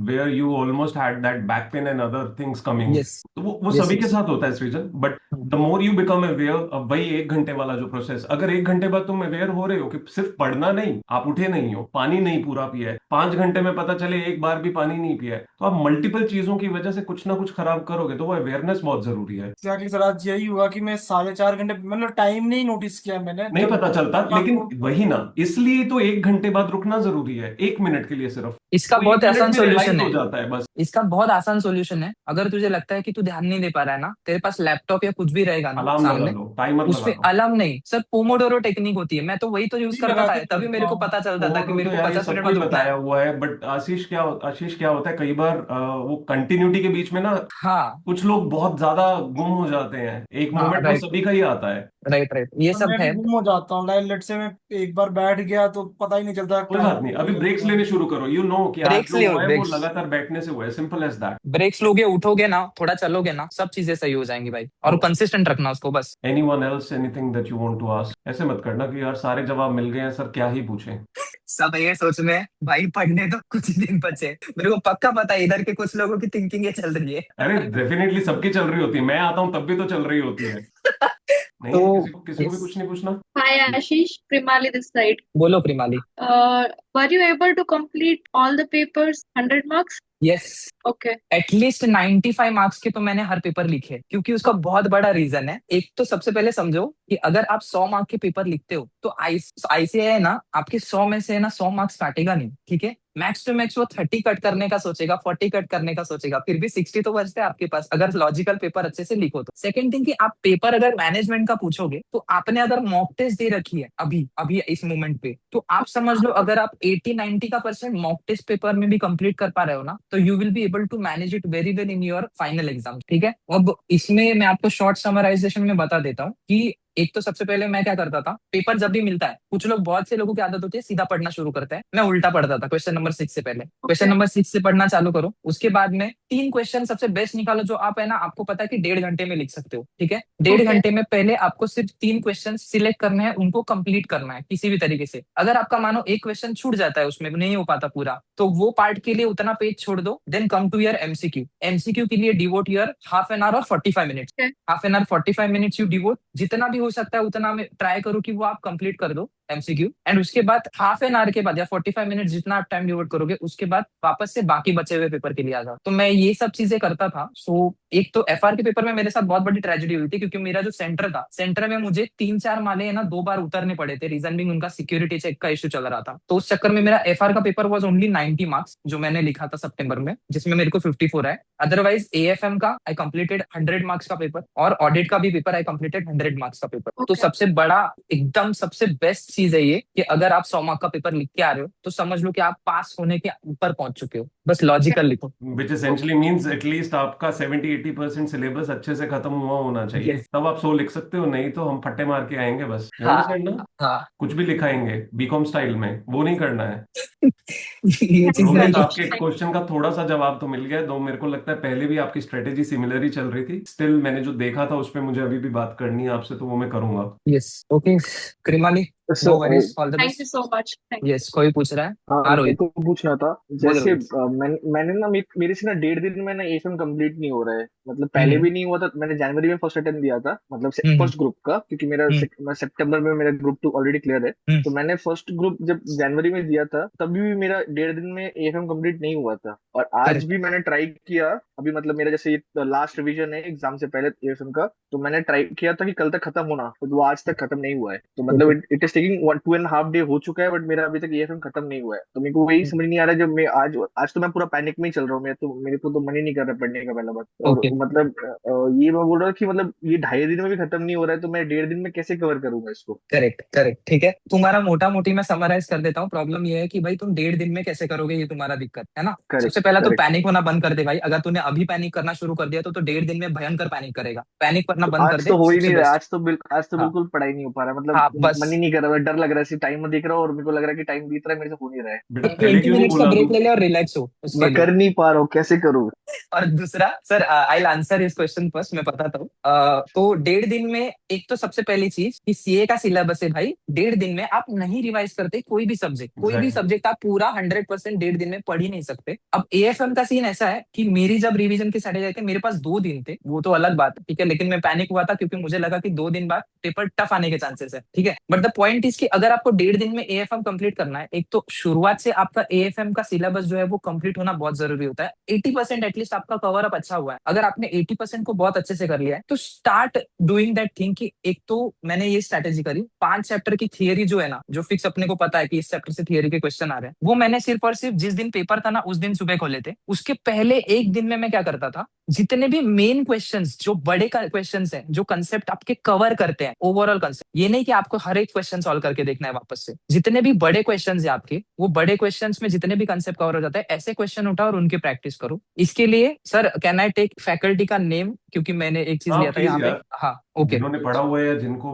where you almost had that back pain and other things coming. Yes तो वो यस सभी के यस साथ होता है सृजन, but the more you become aware, अब वही 1 घंटे वाला जो प्रोसेस, अगर 1 घंटे बाद तुम अवेयर हो रहे हो कि सिर्फ पढ़ना नहीं, आप उठे नहीं हो, पानी नहीं पूरा पिया है, 5 घंटे में पता चले एक बार भी पानी नहीं पिया है, तो आप मल्टीपल चीजों की वजह से कुछ ना कुछ खराब करोगे, तो वो अवेयरनेस बहुत जरूरी है। एग्जैक्टली सर, आज यही हुआ कि मैं 4.5 घंटे, मतलब टाइम नहीं नोटिस किया मैंने नहीं जब पता चलता, रात लेकिन को। वही ना, इसलिए तो 1 घंटे बाद रुकना जरूरी है, 1 मिनट के लिए सिर्फ। इसका वो एक बहुत मिनट आसान में सॉल्यूशन रियलाइज हो है। जाता है बस। इसका बहुत आसान सॉल्यूशन है। अगर तुझे लगता है कि तू ध्यान नहीं दे पा रहा है ना, तेरे पास लैपटॉप या कुछ भी रहेगा ना अलार्म लगा सामने, लो, टाइमर उस लगा पे लो। अलार्म नहीं सर, पोमोडोरो टेक्निक होती है, मैं तो वही तो यूज भी करता लगा था, के तभी मेरे करता को हूँ। पता चलता था कि पोमोडोर मेरे तो को यार ये 50 मिनट सबको ही बाद उठना बताया है। हुआ है, बट आशीष क्या होता है कई बार, वो कंटिन्यूटी के बीच में ना हाँ कुछ लोग बहुत ज्यादा गुम हो जाते हैं, एक हाँ मोमेंट वो राइट सभी का ही आता है। राइट राइट, ये तो सब मैं भी है। गुम हो जाता हूँ, लाइक लेट से मैं एक बार बैठ गया तो पता ही नहीं चलता कोई टाइम बात नहीं, निकल अभी ब्रेक्स जाता लेने है। शुरू करो, यू नो कि आज ब्रेक्स जो लियो, हुआ है वो ब्रेक्स लगातार बैठने से हुआ है, सिंपल एज दैट। ब्रेक्स लोगे, उठोगे ना, थोड़ा चलोगे ना, सब चीजें सही हो जाएंगी भाई, और कंसिस्टेंट रखना उसको बस। Anyone else anything that you want to ask? ऐसे मत करना कि यार सारे जवाब मिल गए हैं सर, क्या ही पूछें। सब ये सोच में है, भाई पढ़ने तो कुछ दिन बचे, मेरे को पक्का पता है इधर के कुछ लोगों की थिंकिंग ये चल रही है। अरे डेफिनेटली सबकी चल रही होती है, मैं आता हूं तब भी तो चल रही होती है। नहीं है, तो किसी को भी यस, कुछ नहीं पूछना। Hi Ashish, Primali this side. बोलो प्रिमाली। Were you able to complete all the papers, 100 marks? Yes, Okay. At least 95 marks के तो मैंने हर पेपर लिखे, क्योंकि उसका बहुत बड़ा रीजन है। एक तो सबसे पहले समझो कि अगर आप 100 मार्क के पेपर लिखते हो तो आईसीआई ना आपके 100 में से ना 100 मार्क्स काटेगा नहीं, ठीक है, मैक्स टू मैक्स वो 30 कट करने का सोचेगा, 40 कट करने का सोचेगा, फिर भी 60 तो बचते हैं आपके पास, अगर लॉजिकल पेपर अच्छे से लिखो तो। सेकंड थिंग कि आप पेपर अगर मैनेजमेंट का पूछोगे तो आपने अगर मॉक टेस्ट दे रखी है अभी अभी इस मोमेंट पे, तो आप समझ लो अगर आप 80-90 का परसेंट मॉक टेस्ट पेपर में भी कंप्लीट कर पा रहे हो ना, तो you will be able to manage it very well in your final exam, ठीक है। अब इसमें मैं आपको शॉर्ट समराइजेशन में बता देता हूँ कि एक तो सबसे पहले मैं क्या करता था, पेपर जब भी मिलता है, कुछ लोग, बहुत से लोगों की आदत होती है सीधा पढ़ना शुरू करते हैं, मैं उल्टा पढ़ता था। क्वेश्चन नंबर 6 से पहले, क्वेश्चन Okay. नंबर 6 से पढ़ना चालू करो, उसके बाद में 3 क्वेश्चन सबसे बेस्ट निकालो जो आप है ना, आपको पता है कि 1.5 घंटे में लिख सकते हो, ठीक है। डेढ़ Okay. घंटे में पहले आपको सिर्फ 3 क्वेश्चन सिलेक्ट करने हैं, उनको कंप्लीट करना है किसी भी तरीके से। अगर आपका मानो एक क्वेश्चन छूट जाता है, उसमें नहीं हो पाता पूरा, तो वो पार्ट के लिए उतना पेज छोड़ दो, then come to your MCQ. MCQ के लिए devote your half an hour और 45 minutes. Okay. Half an hour 45 minutes you devote, जितना भी हो सकता है उतना में ट्राई करो कि वो आप कंप्लीट कर दो एमसीक्यू। एंड उसके बाद हाफ एन आवर के बाद या 45 मिनट जितना आप टाइम डिवोट करोगे, उसके बाद वापस से बाकी बचे हुए पेपर के लिए आ जाओ। तो मैं ये सब चीजें करता था। सो एक तो एफआर के पेपर में मेरे साथ बहुत बड़ी ट्रेजेडी हुई थी, क्योंकि मेरा जो सेंटर था, सेंटर में मुझे 3-4 माले है ना 2 बार उतरने पड़े थे, रीजन बिंग उनका सिक्योरिटी चेक का इशू चल रहा था। तो उस चक्कर में मेरा एफआर का पेपर वॉज ओनली 90 मार्क्स, जो मैंने लिखा था सितंबर में, जिसमें मेरे को 54 है। अदरवाइज एएफएम का आई कंप्लीटेड 100 मार्क्स का पेपर, और ऑडिट का भी पेपर आई कंप्लीटेड 100 मार्क्स का पेपर। तो Okay. सबसे बड़ा एकदम सबसे बेस्ट चीज है ये कि अगर आप 100 मार्क का पेपर लिख के आ रहे हो तो समझ लो कि आप पास होने के ऊपर पहुंच चुके हो, बस लॉजिकल लिखो। विच एसेंशली मीन्स एटलीस्ट आपका 70-80% सिलेबस अच्छे से खत्म हुआ होना चाहिए, यस। तब आप 100 लिख सकते हो, नहीं तो हम फट्टे मार के आएंगे बस। यू हाँ अंडरस्टैंड ना? हाँ। कुछ भी लिखाएंगे बीकॉम स्टाइल में, वो नहीं करना है। ये चीज मेरे रोहित, को आपके क्वेश्चन का थोड़ा सा जवाब तो मिल गया है, दो मेरे को लगता है पहले भी आपकी स्ट्रेटेजी सिमिलर ही चल रही थी। स्टिल मैंने जो देखा था उस पे मुझे अभी भी बात करनी है आपसे, तो वो मैं करूंगा। Yes. Okay Krimali, no sir worries, all the Thank you best. so much. Thank yes, कोई पूछ रहा है? हाँ, हाँ मेरे रोहित, को पूछना था। बोल जैसे रोहित। मैंने ना मेरे से ना 1.5 दिन में ना एफएम कंप्लीट नहीं हो रहा है। मतलब पहले हम्म भी नहीं हुआ था, मैंने जनवरी में फर्स्ट अटेम्प्ट दिया था, मतलब हम्म फर्स्ट ग्रुप का, क्योंकि मेरा हम्म मैं सितंबर में मेरा ग्रुप 2 ऑलरेडी क्लियर है। हम्म। तो मैंने फर्स्ट ग्रुप जब जनवरी में दिया था तभी भी मेरा 1.5 दिन में एफएम कंप्लीट नहीं हुआ था। और आज करेक्ट। भी मैंने ट्राई किया। अभी मतलब मेरा जैसे ये लास्ट रिवीजन है एग्जाम से पहले एफएम का, तो मैंने ट्राई किया था कि कल तक खत्म होना, तो वो आज तक खत्म नहीं हुआ है। तो मतलब okay. It is taking 1.5 day हो चुका है, बट मेरा अभी तक एएफएम खत्म नहीं हुआ है। तो मेरे को वही समझ नहीं आ रहा है, जब मैं आज आज तो मैं पूरा पैनिक में ही चल रहा हूँ। मैं तो मेरे को तो मन ही नहीं कर रहा पढ़ने का, पहला बात। और ओके। मतलब ये मैं बोल रहा हूँ कि मतलब ये 2.5 दिन में भी खत्म नहीं हो रहा है, तो मैं 1.5 दिन में कैसे कवर करूंगा इसको? करेक्ट करेक्ट, ठीक है। तुम्हारा मोटा मोटी मैं समराइज कर देता हूँ। प्रॉब्लम ये है कि भाई तुम 1.5 दिन में कैसे करोगे, ये तुम्हारा दिक्कत है ना। करेक्ट सबसे पहला तो करेक्ट। पैनिक होना बंद कर दे भाई। अगर तूने अभी पैनिक करना शुरू कर दिया तो 1.5 दिन में भयंकर पैनिक करेगा। पैनिक करना तो बंद कर आज तो दे, हो ही सबसे नहीं रहा, बेस्ट। आज तो हाँ बिल्कुल पढ़ाई नहीं हो पा रहा, मतलब हाँ बस। मन ही नहीं कर रहा, डर लग रहा है, सिर्फ टाइम में देख रहा हूँ और मेरे को लग रहा है कि टाइम बीत रहा है, मेरे से हो नहीं रहा है। बेटा पहले 20 क्यों नहीं मिनट्स का बोला तू? ब्रेक ले ले और रिलैक्स हो उसके मैं लिए। कर नहीं पा रहा हूँ, कैसे करूँ? और दूसरा सर, आई आंसर इस क्वेश्चन फर्स्ट, मैं बताता हूँ। तो 1.5 दिन में एक तो सबसे पहली चीज कि सीए का सिलेबस है भाई। 1.5 दिन में आप नहीं रिवाइज करते कोई भी सब्जेक्ट, कोई भी एग्जैक्टली। सब्जेक्ट आप पूरा 100% 1.5 दिन में पढ़ ही नहीं सकते। अब एएफएम का सीन ऐसा है कि मेरी जब रिवीजन की स्ट्रेटेजी आई थी, मेरे पास 2 दिन थे, वो तो अलग बात है, ठीक है। लेकिन मैं पैनिक हुआ था क्योंकि मुझे लगा कि 2 दिन बाद पेपर टफ आने के चांसेस है, ठीक है। बट द पॉइंट इज कि अगर आपको 1.5 दिन में एएफएम कंप्लीट करना है, एक तो शुरुआत से आपका एएफएम का सिलेबस जो है वो कंप्लीट होना बहुत जरूरी होता है। 80% एटलीस्ट आपका कवर अप अच्छा हुआ है। अगर आपने 80% को बहुत अच्छे से कर लिया है तो स्टार्ट डूइंग दैट थिंग कि एक तो मैंने ये स्ट्रैटेजी करी, 5 चैप्टर की थियरी जो है ना, जो फिक्स अपने को पता है कि इस चैप्टर से थियरी के क्वेश्चन आ रहे हैं, वो मैंने सिर्फ और सिर्फ जिस दिन पेपर था ना उस दिन सुबह खोले थे। उसके पहले एक दिन में मैं क्या करता था, जितने भी मेन क्वेश्चंस जो बड़े क्वेश्चंस हैं, जो कंसेप्ट आपके कवर करते हैं, ओवरऑल कंसेप्ट, ये नहीं कि आपको हर एक क्वेश्चन सॉल्व करके देखना है वापस से, जितने भी बड़े क्वेश्चंस है आपके, वो बड़े क्वेश्चंस में जितने भी कंसेप्ट कवर हो जाता है, ऐसे क्वेश्चन उठाओ और उनकी प्रैक्टिस करो। इसके लिए sir can I take faculty का नेम, क्योंकि मैंने एक चीज हाँ लिया था प्लीज यहाँ पे। यार, हाँ ओके। जिन्होंने पढ़ा हुआ है या जिनको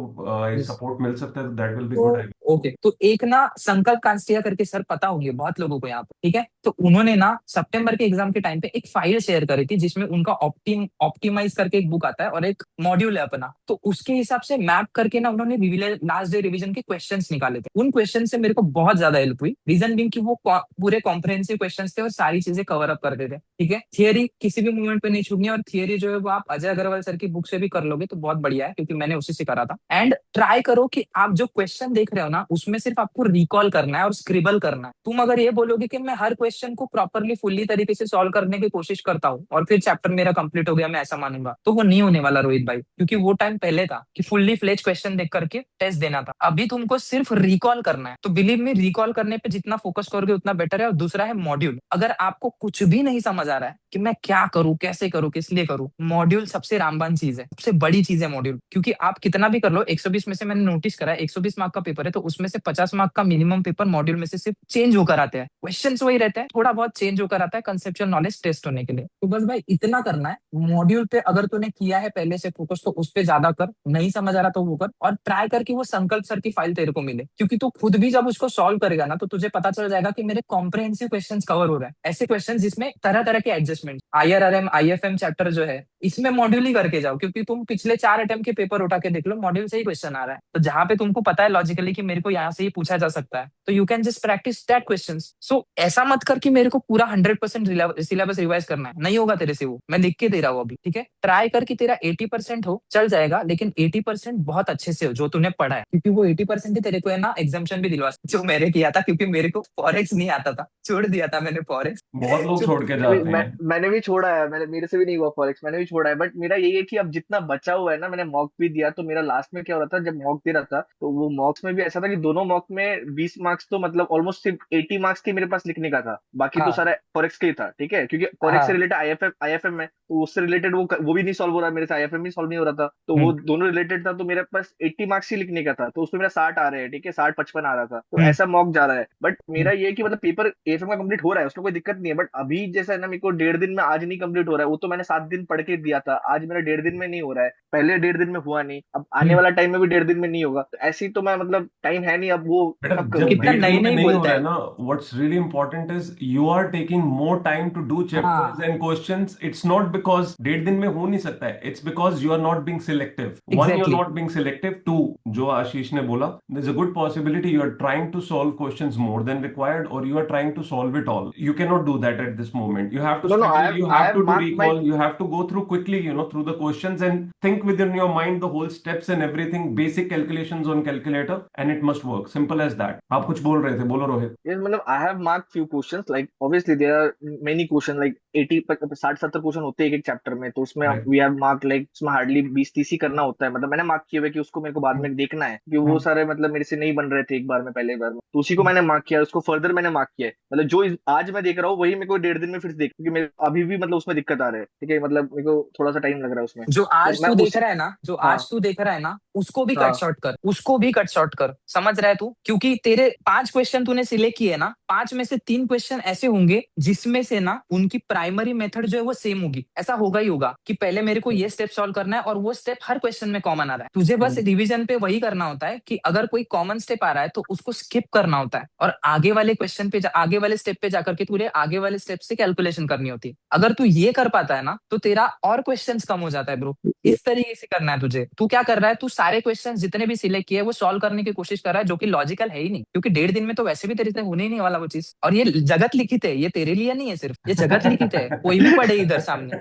सपोर्ट मिल सकता है तो दैट विल बी गुड। तो ओके, तो एक ना संकल्प कांस्टिया करके सर पता होंगे बहुत लोगों को यहाँ पे, ठीक है। तो उन्होंने ना सितंबर के एग्जाम के टाइम पे एक फाइल शेयर करी थी जिसमें उनका ऑप्टिमाइज करके एक बुक आता है और एक मॉड्यूल है अपना, तो उसके हिसाब से मैप करके ना उन्होंने लास्ट डे रिवीजन के क्वेश्चंस निकाले थे। उन क्वेश्चन से मेरे को बहुत ज्यादा हेल्प हुई, रीजन बीइंग कि वो पूरे कॉम्प्रहेंसिव क्वेश्चंस थे और सारी चीजें कवर अप करते थे, ठीक है। थियरी किसी भी मूवमेंट पे नहीं छूटनी है, और थियरी जो है वो आप अजय अग्रवाल सर की बुक से भी कर लोगे तो बहुत बढ़िया है, क्योंकि मैंने उसी से करा था। एंड ट्राई करो कि आप जो क्वेश्चन देख रहे हो ना उसमें सिर्फ आपको रिकॉल करना है और स्क्रिबल करना है। तुम अगर ये बोलोगे कि मैं हर क्वेश्चन को प्रॉपरली फुल्ली तरीके से सॉल्व करने की कोशिश करता हूँ और फिर चैप्टर मेरा कंप्लीट हो गया मैं ऐसा मानूंगा, तो वो नहीं होने वाला रोहित भाई। क्योंकि वो टाइम पहले था कि फुल्ली फ्लेज क्वेश्चन देख करके टेस्ट देना था, अभी तुमको सिर्फ रिकॉल करना है। तो बिलीव मी, रिकॉल करने पे जितना फोकस करोगे उतना बेटर है। और दूसरा है मॉड्यूल। अगर आपको कुछ भी नहीं समझ आ रहा है कि मैं क्या करूं, कैसे करूं, किस लिए करूं, मॉड्यूल सबसे रामबान चीज है, सबसे बड़ी चीज है मॉड्यूल। क्योंकि आप कितना भी कर लो, 120 में से मैंने नोटिस करा है 120 मार्क का पेपर है तो उसमें से 50 मार्क का मिनिमम पेपर मॉड्यूल में से सिर्फ चेंज होकर आते हैं, क्वेश्चन वही रहते हैं, थोड़ा बहुत चेंज होकर आता है कंसेप्चुअल नॉलेज टेस्ट होने के लिए। तो बस भाई इतना करना है। मॉड्यूल पे अगर तूने किया है पहले से फोकस तो उस पे ज्यादा कर, नहीं समझ आ रहा तो वो कर, और ट्राई करके वो संकल्प सर की फाइल तेरे को मिले। क्योंकि तू खुद भी जब उसको सॉल्व करेगा ना तो तुझे पता चल जाएगा कि मेरे कॉम्प्रहेंसिव क्वेश्चंस कवर हो रहे हैं, ऐसे क्वेश्चन जिसमें तरह तरह के एडजस्टमेंट। आईआरआरएम आईएफएम चैप्टर जो है इसमें मॉड्यूल ही करके जाओ, क्योंकि तुम पिछले 4 अटेम्प्ट के पेपर उठा के देख लो, मॉड्यूल से ही क्वेश्चन आ रहा है। तो जहां पे तुमको पता है लॉजिकली कि मेरे को यहाँ से ही पूछा जा सकता है, तो you can just practise that questions. So ऐसा मत कर कि मेरे को पूरा 100% सिलेबस रिवाइज करना है, नहीं होगा तेरे से, वो मैं लिख के दे रहा हूँ अभी, ठीक है। ट्राई कर कि तेरा 80% हो, चल जाएगा, लेकिन 80% बहुत अच्छे से हो जो तूने पढ़ा है, क्योंकि वो 80% ही तेरे को है ना एग्जाम्शन भी दिलवा जो मैंने किया था, क्योंकि मेरे को फॉरेक्स नहीं आता था, छोड़ दिया था मैंने फॉरेक्स। बहुत लोग जो छोड़ के जाते हैं। मैंने भी भी छोड़ा है, मैंने मेरे से भी नहीं हुआ फॉरेक्स, मैंने भी छोड़ा है। बट मेरा यही है कि अब जितना बचा हुआ है ना, मैंने मॉक भी दिया, तो मेरा लास्ट में क्या हो रहा था, जब मॉक दे रहा था तो वो मॉक्स में भी ऐसा था कि दोनों मॉक में 20 मार्क्स तो मतलब ऑलमोस्ट सिर्फ 80 मार्क्स के मेरे पास लिखने का था, बाकी तो हाँ सारा फॉरेक्स का ही था। ठीक है, क्योंकि फॉरेक्स से हाँ। रिलेटेड आईएफएम है, तो उससे रिलेटेड वो भी नहीं सॉल्व हो रहा मेरे से, आईएफएम भी सॉल्व नहीं हो रहा था, तो वो हम्म दोनों रिलेटेड था, तो मेरे पास 80 मार्क्स ही लिखने का था, तो उसमें मेरा 60 आ रहे हैं। ठीक है, 60-55 आ रहा था, तो हम्म ऐसा मॉक जा रहा है। बट हम्म। मेरा ये है कि मतलब पेपर एएफएम का कंप्लीट हो रहा है, उसमें कोई दिक्कत नहीं है। बट अभी जैसा है ना, मेरे को 1.5 दिन में आज नहीं कंप्लीट हो रहा है, वो तो मैंने 7 दिन पढ़ के दिया था, आज मेरा 1.5 दिन में नहीं हो रहा है, पहले 1.5 दिन में हुआ नहीं, अब आने हम्म। वाला टाइम में भी 1.5 दिन में नहीं होगा, तो ऐसी तो मैं मतलब टाइम है नहीं, अब वो बेटा कब जब करूं मैं। कितना डेढ़ नई दिन में नई नहीं हो बोलता रहा है है। ना, what's really important is you are taking more time to do chapters हाँ and questions. It's not because डेढ़ दिन में हो नहीं सकता है, it's because you are not being selective. One, you are exactly. Not being selective. Two, जो आशीष ने बोला, there's a good possibility you are trying to solve questions more than required, or you are trying to solve it all. You cannot do that at this moment. You have to no no, study, you I have have to do mark my. recall, you have to go through quickly, through the questions and think within your mind the whole steps and everything, basic calculations on calculator, and it must work. Simple as that. आप कुछ बोल रहे थे, बोलो Rohit. Yes, मतलब I have marked few questions, like obviously there are many questions, like 60-70 question होते हैं एक एक चैप्टर में, तो उसमें Right. we have marked, like उसमें हार्डली 20-30 ही करना होता है, मतलब मैंने मार्क किए हुए कि उसको मेरे को बाद में देखना है, कि वो हम्म। सारे मतलब मेरे से नहीं बन रहे थे एक बार में, पहले बार में, तो उसी को मैंने मार्क किया, उसको फर्दर मैंने मार्क किया है। मतलब जो आज मैं देख रहा हूँ वही मेरे को 1.5 दिन में फिर से देख, क्योंकि मेरे अभी भी मतलब उसमें दिक्कत आ रहा है। ठीक है, मतलब मेरे को थोड़ा सा टाइम लग रहा है उसमें, जो तो आज मैं तू देख उस। रहा है ना, जो हाँ आज तू देख रहा है ना, उसको भी कट हाँ शॉर्ट कर, उसको भी कट शॉर्ट कर। समझ रहा है तू? क्योंकि तेरे 5 क्वेश्चन तूने सिलेक्ट किए ना, 5 में से 3 क्वेश्चन ऐसे होंगे जिसमें से ना उनकी प्राइमरी मेथड जो है वो सेम होगी। ऐसा होगा ही होगा कि पहले मेरे को ये स्टेप सॉल्व करना है, और वो स्टेप हर क्वेश्चन में कॉमन आ रहा है। तुझे बस रिवीजन पे वही करना होता है कि अगर कोई कॉमन स्टेप आ रहा है तो उसको स्किप करना होता है, और आगे वाले क्वेश्चन पे आगे वाले स्टेप पे जाकर के तुझे आगे वाले स्टेप से कैलकुलेशन करनी होती है। अगर तू ये कर पाता है ना तो तेरा और क्वेश्चंस कम हो जाता है ब्रो। इस तरीके से करना है तुझे। तू क्या कर रहा है, तू सारे क्वेश्चन जितने भी सिलेक्ट किए वो सॉल्व करने की कोशिश कर रहा है, जो कि लॉजिकल है ही नहीं, क्योंकि 1.5 दिन में तो वैसे भी तेरे से होने ही नहीं वाला वो चीज। और ये जगत लिखित है, ये तेरे लिए नहीं है सिर्फ, ये जगत लिखित है, कोई भी पढ़े इधर सामने।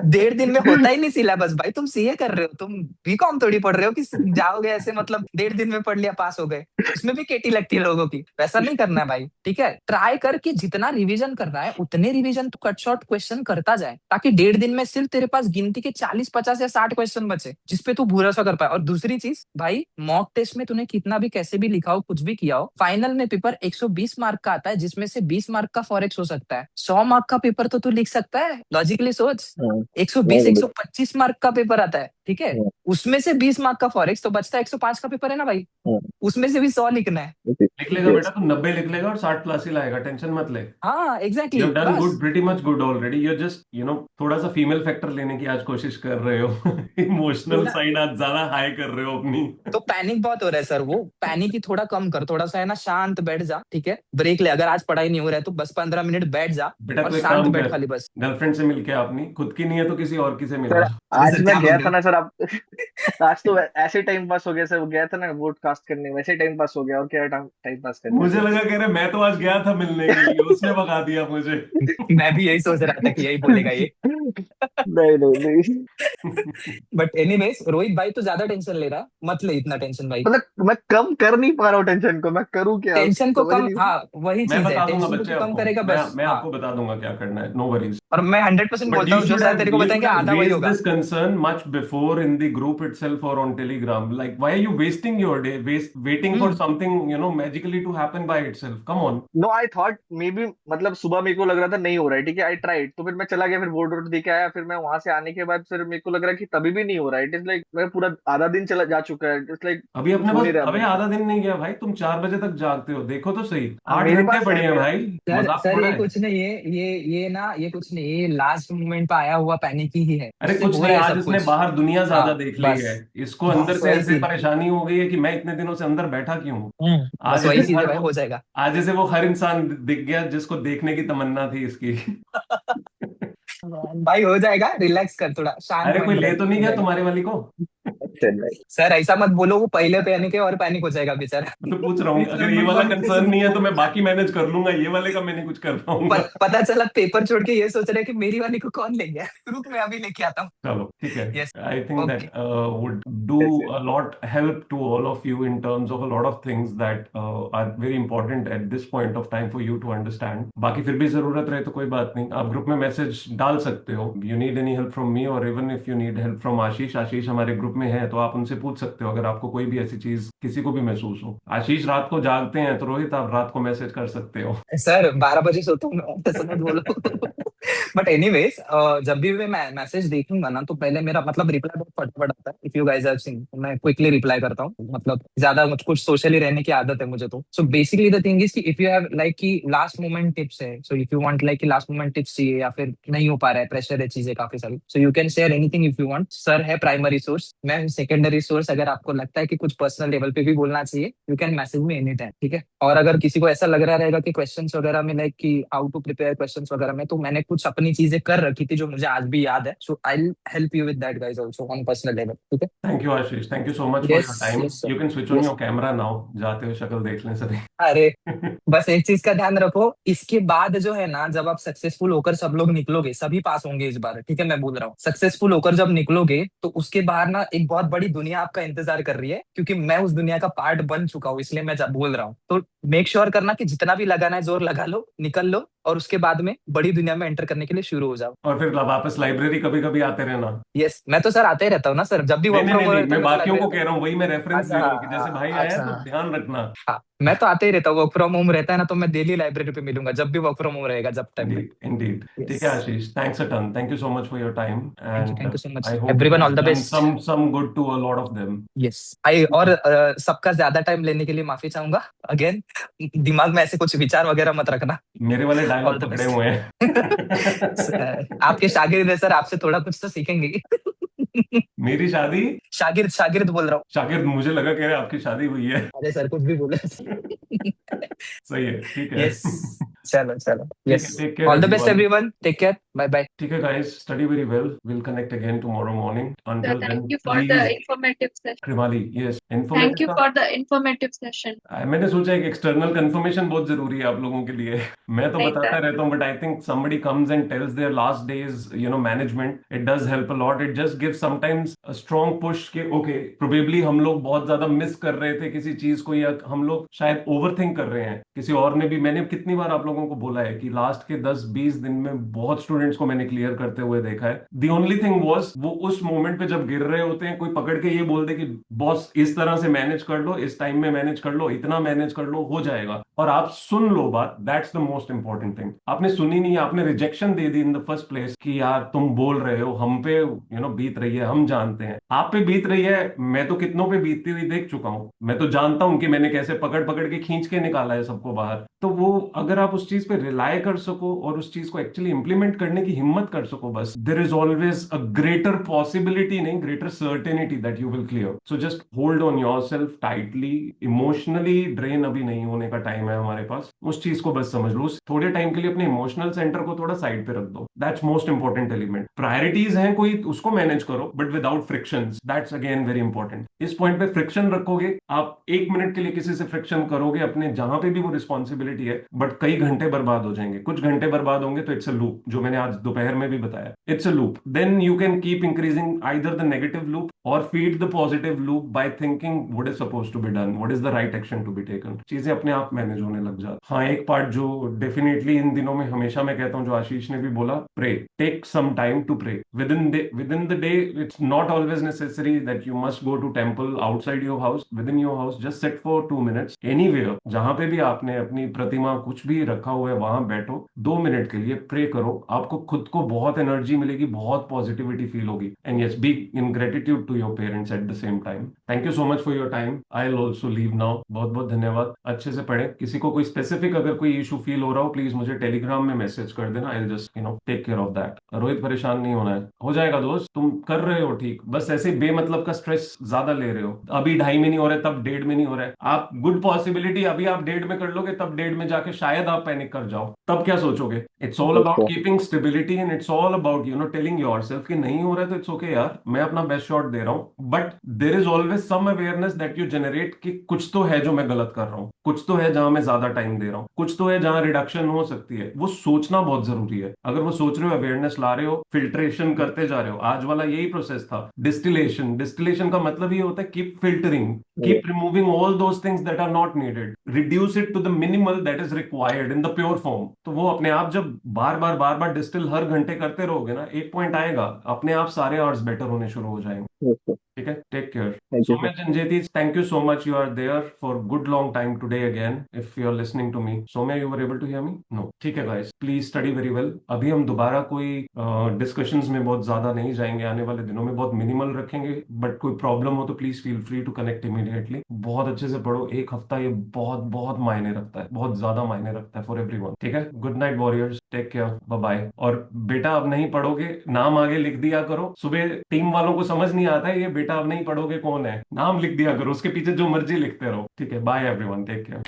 1.5 दिन में होता ही नहीं सिलेबस भाई। तुम सीए कर रहे हो, तुम बीकॉम थोड़ी पढ़ रहे हो कि जाओगे ऐसे मतलब 1.5 दिन में पढ़ लिया पास हो गए। उसमें भी केटी लगती है लोगों की, वैसा नहीं करना है भाई। ठीक है, ट्राई कर कि जितना रिवीजन कर रहा है उतने रिवीजन तू कट शॉर्ट क्वेश्चन करता जाए, ताकि 1.5 दिन में सिर्फ तेरे पास गिनती के 40, 50 या 60 क्वेश्चन बचे जिसपे तू भरोसा कर पाए। और दूसरी चीज भाई, मॉक टेस्ट में तूने कितना भी कैसे भी लिखा हो, कुछ भी किया हो, फाइनल में पेपर 120 मार्क का आता है, जिसमें से 20 मार्क का फॉरेक्स हो सकता है। 100 मार्क का पेपर तो तू लिख सकता है, लॉजिकली सोच। 120, 125 मार्क का पेपर आता है, ठीक है, उसमें से 20 मार्क का फॉरेक्स, तो बचता 105 का पेपर है ना भाई, उसमें से भी 100 लिखना है। लिख लेगा बेटा, तू 90 लिख लेगा और 60 प्लस ही लाएगा, टेंशन मत ले। हाँ You एग्जैक्टली have done बस। good, pretty much good already. You're just, थोड़ा सा फीमेल फैक्टर लेने की आज कोशिश कर रहे हो। इमोशनल थोड़ा साइड आज ज्यादा हाई कर रहे हो अपनी। तो पैनिक बहुत हो रहा है सर, वो पैनिक ही थोड़ा कम कर, थोड़ा सा है ना शांत बैठ जा, ठीक है, ब्रेक ले। अगर आज पढ़ाई नहीं हो रहा है तो बस 15 मिनट बैठ जा बेटा और तू एक शांत काम बैठ कर, खाली बस। गर्लफ्रेंड से मिलके अपनी, खुद की नहीं है तो किसी और की से सर मिलवा। अरे आज सर मैं क्या बोल गया रहे था हो? ना सर, आप आज तो ऐसे टाइम पास हो गया सर, वो गया था ना वोट कास्ट करने, वैसे टाइम पास हो गया, और क्या टाइम टाइम पास करना है मुझे सर। लगा कह रहे मैं तो आज गया था मिलने के लिए, उसने भगा दिया मुझे। मैं भी यही सोच रहा था कि यही बोलेगा ये। नहीं नहीं नहीं, बट एनीवेज रोहित भाई, तो ज्यादा टेंशन ले रहा है, मत ले इतना टेंशन भाई। मतलब मैं कम कर नहीं पा रहा हूँ टेंशन को, मैं करूँ क्या, टेंशन को समझ कम, नहीं। हाँ वही मैं चीज है, बता दूंगा टेंशन को बच्चे तू कम आपको, करेगा मैं बस। मैं हाँ, आपको बता दूंगा क्या करना है, नो वरीज। और मैं 100% But बोलता you हूँ, जो should शायद have तेरे को you बताएंगे should have आधा वही raised होगा। this concern much before in the group itself or on Telegram. Like, why are you wasting your day, waiting for hmm something magically to happen by itself? Come on. No I thought maybe, मतलब सुबह मेरे को लग रहा था नहीं हो रहा है, ठीक है, आई ट्राइड, तो फिर मैं चला गया, फिर बोर्ड वोर्ड दे के आया, फिर मैं वहां से आने के बाद फिर मेरे को लग रहा है कि तभी भी नहीं हो रहा है। इट इज लाइक मैं पूरा आधा दिन चला जा चुका है, इट्स लाइक अभी अपने कुछ हो पास, नहीं रहा अबे मेरे से। आधा दिन नहीं गया भाई, तुम 4 बजे तक जागते हो, देखो तो सही, हाँ, आठ मेरे घंटे पास है पड़े हैं मेरा। भाई। सर मजाक सर थोड़ा ये है। कुछ नहीं है, ये ना ये कुछ नहीं, ये लास्ट मोमेंट पे आया हुआ पैनिक ही है, अरे उससे कुछ हो नहीं, रहा है आज सब इसने कुछ। बाहर दुनिया हाँ ज्यादा देख ली है, बस, इसको अंदर बस से वही ऐसे चीज। परेशानी हो गई है कि मैं इतने दिनों से अंदर बैठा क्यों हूँ। बस आज वही इसे चीज है हर भाई, हो जाएगा। आज इसे वो हर इंसान दिख गया जिसको देखने की तमन्ना थी इसकी। भाई हो जाएगा, रिलैक्स कर, थोड़ा शांत अरे कोई माइंड ले रख, तो नहीं हो गया जाएगा। तुम्हारे वाली को? said right. सर ऐसा मत बोलो, वो पहले पैनिक है और पैनिक हो जाएगा बेचारा। तो पूछ रहा हूँ, अगर ये वाला कंसर्न नहीं है तो मैं बाकी मैनेज कर लूंगा, ये वाले का मैं नहीं कुछ कर पाऊंगा। पता चला पेपर छोड़ के ये सोच रहे हैं कि मेरी वाली को कौन ले गया, रुक मैं अभी लेके आता हूँ। चलो ठीक है। Yes. I think that Okay. would do a lot help to all of you in terms of a lot of things that are very important at this point of time for you to understand. बाकी फिर भी जरूरत रहे तो कोई बात नहीं, आप ग्रुप में मैसेज डाल सकते हो। You need any help from me or even if you need help from आशीष, आशीष हमारे ग्रुप में है तो आप उनसे पूछ सकते हो अगर आपको कोई भी ऐसी चीज किसी को भी महसूस हो। आशीष रात को जागते हैं तो रोहित आप रात को मैसेज कर सकते हो। सर 12 बजे सोता हूँ मैं, ऐसा मत बोलो। बट एनीवेज, जब भी मैं मैसेज देखूंगा ना तो पहले मेरा मतलब रिप्लाई बहुत फटाफट आता है। If you guys have seen, मैं क्विकली रिप्लाई करता हूँ, मतलब ज्यादा कुछ सोशली रहने की आदत है मुझे तो। So basically the thing is कि इफ यू हैव लाइक कि लास्ट मोमेंट टिप्स है, so if you want like कि लास्ट मोमेंट टिप्स चाहिए या फिर नहीं हो पा रहा है, प्रेशर है, चीजें काफी सारी, so you can share anything if you want. Sir है प्राइमरी सोर्स, मैं सेकेंडरी सोर्स। अगर आपको लगता है कि कुछ पर्सनल लेवल पे भी बोलना चाहिए, you can message me any time, ठीक है। और अगर किसी को ऐसा लग रहा रहेगा कि क्वेश्चंस वगैरह में लाइक कि हाउ टू प्रिपेयर क्वेश्चंस वगैरह में, तो मैंने कुछ अपनी चीजें कर रखी थी जो मुझे आज भी याद है। So I will help you with that guys also on personal level, ठीक है। Thank you Ashish, thank you so much for yes your time. Yes sir, You can switch on yes. your camera now. जाते हुए शक्ल देख लें सभी। अरे बस एक चीज का ध्यान रखो, इसके बाद जो है ना, जब आप सक्सेसफुल होकर सब लोग निकलोगे, सभी पास होंगे इस बार, ठीक है। मैं बोल रहा हूँ सक्सेसफुल होकर जब निकलोगे तो उसके बाहर ना एक बहुत बड़ी दुनिया आपका इंतजार कर रही है, क्योंकि मैं उस दुनिया का पार्ट बन चुका हूँ, इसलिए मैं बोल रहा हूँ। तो मेक श्योर करना कि जितना भी लगाना है जोर लगा लो, निकल लो, और उसके बाद में बड़ी दुनिया में एंटर करने के लिए शुरू हो जाओ। और फिर वापस लाइब्रेरी कभी कभी आते रहना। यस, मैं तो सर आते ही रहता हूँ ना सर, जब भी नहीं वर्क नहीं फ्रॉम नहीं होम नहीं, रहता है मैं मैं तो बाकियों को लाइब्रेरी। कह रहा हूँ, वही मैं रेफरेंस अच्छा ले रहा हूँ कि जैसे भाई आया है अच्छा, तो ध्यान रखना। हाँ मैं तो आते ही रहता हूँ, वर्क फ्रॉम होम रहता है ना तो मैं डेली लाइब्रेरी पे मिलूंगा, जब भी वर्क फ्रॉम होम रहेगा, जब टाइम पे। Indeed, indeed. यस, ठीक है आशीष, thanks a ton. Thank you so much for your time, and thank you so much I hope it everyone, all has the done best. some good to a lot of them. Yes I, और सबका ज्यादा time लेने के लिए माफी चाहूंगा again. दिमाग में ऐसे कुछ विचार वगैरह मत रखना। मेरे वाले ऑल डायलॉग द पकड़े बेस्ट। हुए हैं। आपके शागिर्द है सर, आपसे थोड़ा कुछ तो सीखेंगे। मेरी शादी, शागिर्द शागिर्द बोल रहा हूँ। शाकिर मुझे लगा कह रहे आपकी शादी हुई है। अरे सर कुछ भी बोले। सही है, ठीक है। यस, चलो चलो, ठीक यस। है, take care all the best everyone. Everyone, take care, bye bye. ठीक है guys, study very well, will connect again tomorrow morning. So until thank then you for the please. informative session. Krimali, yes, Thank informative you का for the informative session. मैंने सोचा एक external confirmation बहुत जरूरी है आप लोगों के लिए। मैं तो Like बताता that. रहता हूँ, but I think somebody comes and tells their last days, management, it does help a lot. It just gives sometimes a strong push कि okay, probably हम लोग बहुत ज्यादा मिस कर रहे थे किसी चीज को, या हम लोग शायद ओवरथिंक कर रहे हैं। किसी और ने भी, मैंने कितनी बार आप लोगों को बोला है कि लास्ट के 10-20 दिन में बहुत स्टूडेंट्स को मैंने क्लियर करते हुए देखा है। दी ओनली थिंग वॉज, वो उस मोमेंट पे जब गिर रहे होते हैं, कोई पकड़ के ये बोल दे कि बॉस इस तरह से मैनेज कर लो, इस टाइम में मैनेज कर लो, इतना मैनेज कर लो, हो जाएगा, और आप सुन लो बात। That's the most important thing. आपने सुनी नहीं, आपने rejection they the in the first place कि यार तुम बोल रहे हो, हम पे बीत रही है, हम जानते हैं आप पे बीत रही है, मैं तो कितनों पे बीतती हुई देख चुका हूं, मैं तो जानता हूं कि मैंने कैसे पकड़ पकड़ के खींच के निकाला है सबको बाहर। तो वो अगर आप उस चीज पे रिलाय कर सको और उस चीज को एक्चुअली इंप्लीमेंट करने की हिम्मत कर सको, बस there is always a greater possibility, नहीं greater certainty that you will clear. So just hold on yourself tightly. Emotionally drain अभी नहीं होने का टाइम है हमारे पास, उस चीज को बस समझ लो। थोड़े टाइम के लिए अपने इमोशनल सेंटर को थोड़ा साइड पे रख दो। That's most important element. Priorities हैं कोई, उसको मैनेज करो, but without frictions. That's again very important. इस पॉइंट पे फ्रिक्शन रखोगे, आप 1 मिनट के लिए किसी से फ्रिक्शन करोगे अपने जहां पे भी वो रिस्पॉन्सिबिलिटी है, बट कई घंटे बर्बाद हो जाएंगे। कुछ घंटे बर्बाद होंगे तो इट्स अ लूप, जो मैंने आज दोपहर में भी बताया, it's a loop. Then you can keep increasing either the negative loop और feed the positive loop by thinking what is suppose to be done, what is the right action to be taken. चीजें अपने आप manage होने लग जाती। हाँ, एक part जो डेफिनेटली इन दिनों में हमेशा मैं कहता हूँ, जो आशीष ने भी बोला, pray, take some time to pray within the day. It's not always necessary that you must go to temple outside your house. Within your house, just sit for 2 minutes anywhere, जहां पे भी आपने अपनी प्रतिमा कुछ भी रखा हुआ है वहां बैठो, 2 मिनट के लिए प्रे करो। आपको खुद को बहुत एनर्जी मिलेगी, बहुत पॉजिटिविटी फील होगी। And yes, be in gratitude to your parents at the same time. Thank you so much for your time. I will also leave now. बहुत बहुत धन्यवाद। अच्छे से पढ़े। किसी को कोई स्पेसिफिक अगर कोई इशू फील हो रहा हो, प्लीज मुझे टेलीग्राम में मैसेज कर देना। I will just take care of that. Rohit, परेशान नहीं होना है, हो जाएगा दोस्त, तुम कर रहे हो ठीक। बस ऐसे बेमतलब का स्ट्रेस ज्यादा ले रहे हो। अभी 2.5 में नहीं हो रहा है, तब 1.5 में नहीं हो रहा है। आप गुड पॉसिबिलिटी अभी आप 1.5 में कर लोगे, तब 1.5 में जाके शायद आप पैनिक कर जाओ, तब क्या सोचोगे? It's all about keeping stability ability and it's all about telling yourself कि नहीं हो रहा है तो इट्स ओके यार, मैं अपना बेस्ट शॉट दे रहा हूँ, but there is always some awareness that you generate कि कुछ तो है जो मैं गलत कर रहा हूँ, कुछ तो है जहां मैं ज्यादा टाइम दे रहा हूँ, कुछ तो है जहां रिडक्शन हो सकती है। वो सोचना बहुत जरूरी है। अगर वो सोच रहे हो, अवेयरनेस ला रहे हो, फिल्ट्रेशन करते जा रहे हो, आज वाला यही प्रोसेस था डिस्टिलेशन। डिस्टिलेशन का मतलब ये होता है keep filtering, keep removing all those things that are not needed, reduce it to the minimal that is required in the pure form। तो वो अपने आप जब बार बार डिस्टिल हर घंटे करते रहोगे ना, एक पॉइंट आएगा अपने आप सारे आवर्स बेटर होने शुरू हो जाएंगे। Yes, sir. ठीक है, टेक केयर। Thank you, sir. Saumya Janjeti, thank you so much, you are there for good long time today again, if you are listening to me. Saumya, you were able to hear me? No, ठीक है guys, please study very well. अभी हम दोबारा कोई discussions में बहुत ज्यादा नहीं जाएंगे, आने वाले दिनों में बहुत मिनिमल रखेंगे, बट कोई प्रॉब्लम हो तो please feel free to connect immediately. बहुत अच्छे से पढ़ो, एक हफ्ता ये बहुत बहुत मायने रखता है, बहुत ज्यादा मायने रखता है फॉर एवरीवन। ठीक है, good night warriors, take care, bye bye. और बेटा अब नहीं पढ़ोगे, नाम आगे लिख दिया करो। सुबह टीम वालों को समझ नहीं आता है ये बेटा अब नहीं पढ़ोगे कौन है, नाम लिख दिया करो, उसके पीछे जो मर्जी लिखते रहो। ठीक है, बाय एवरीवन, टेक केयर।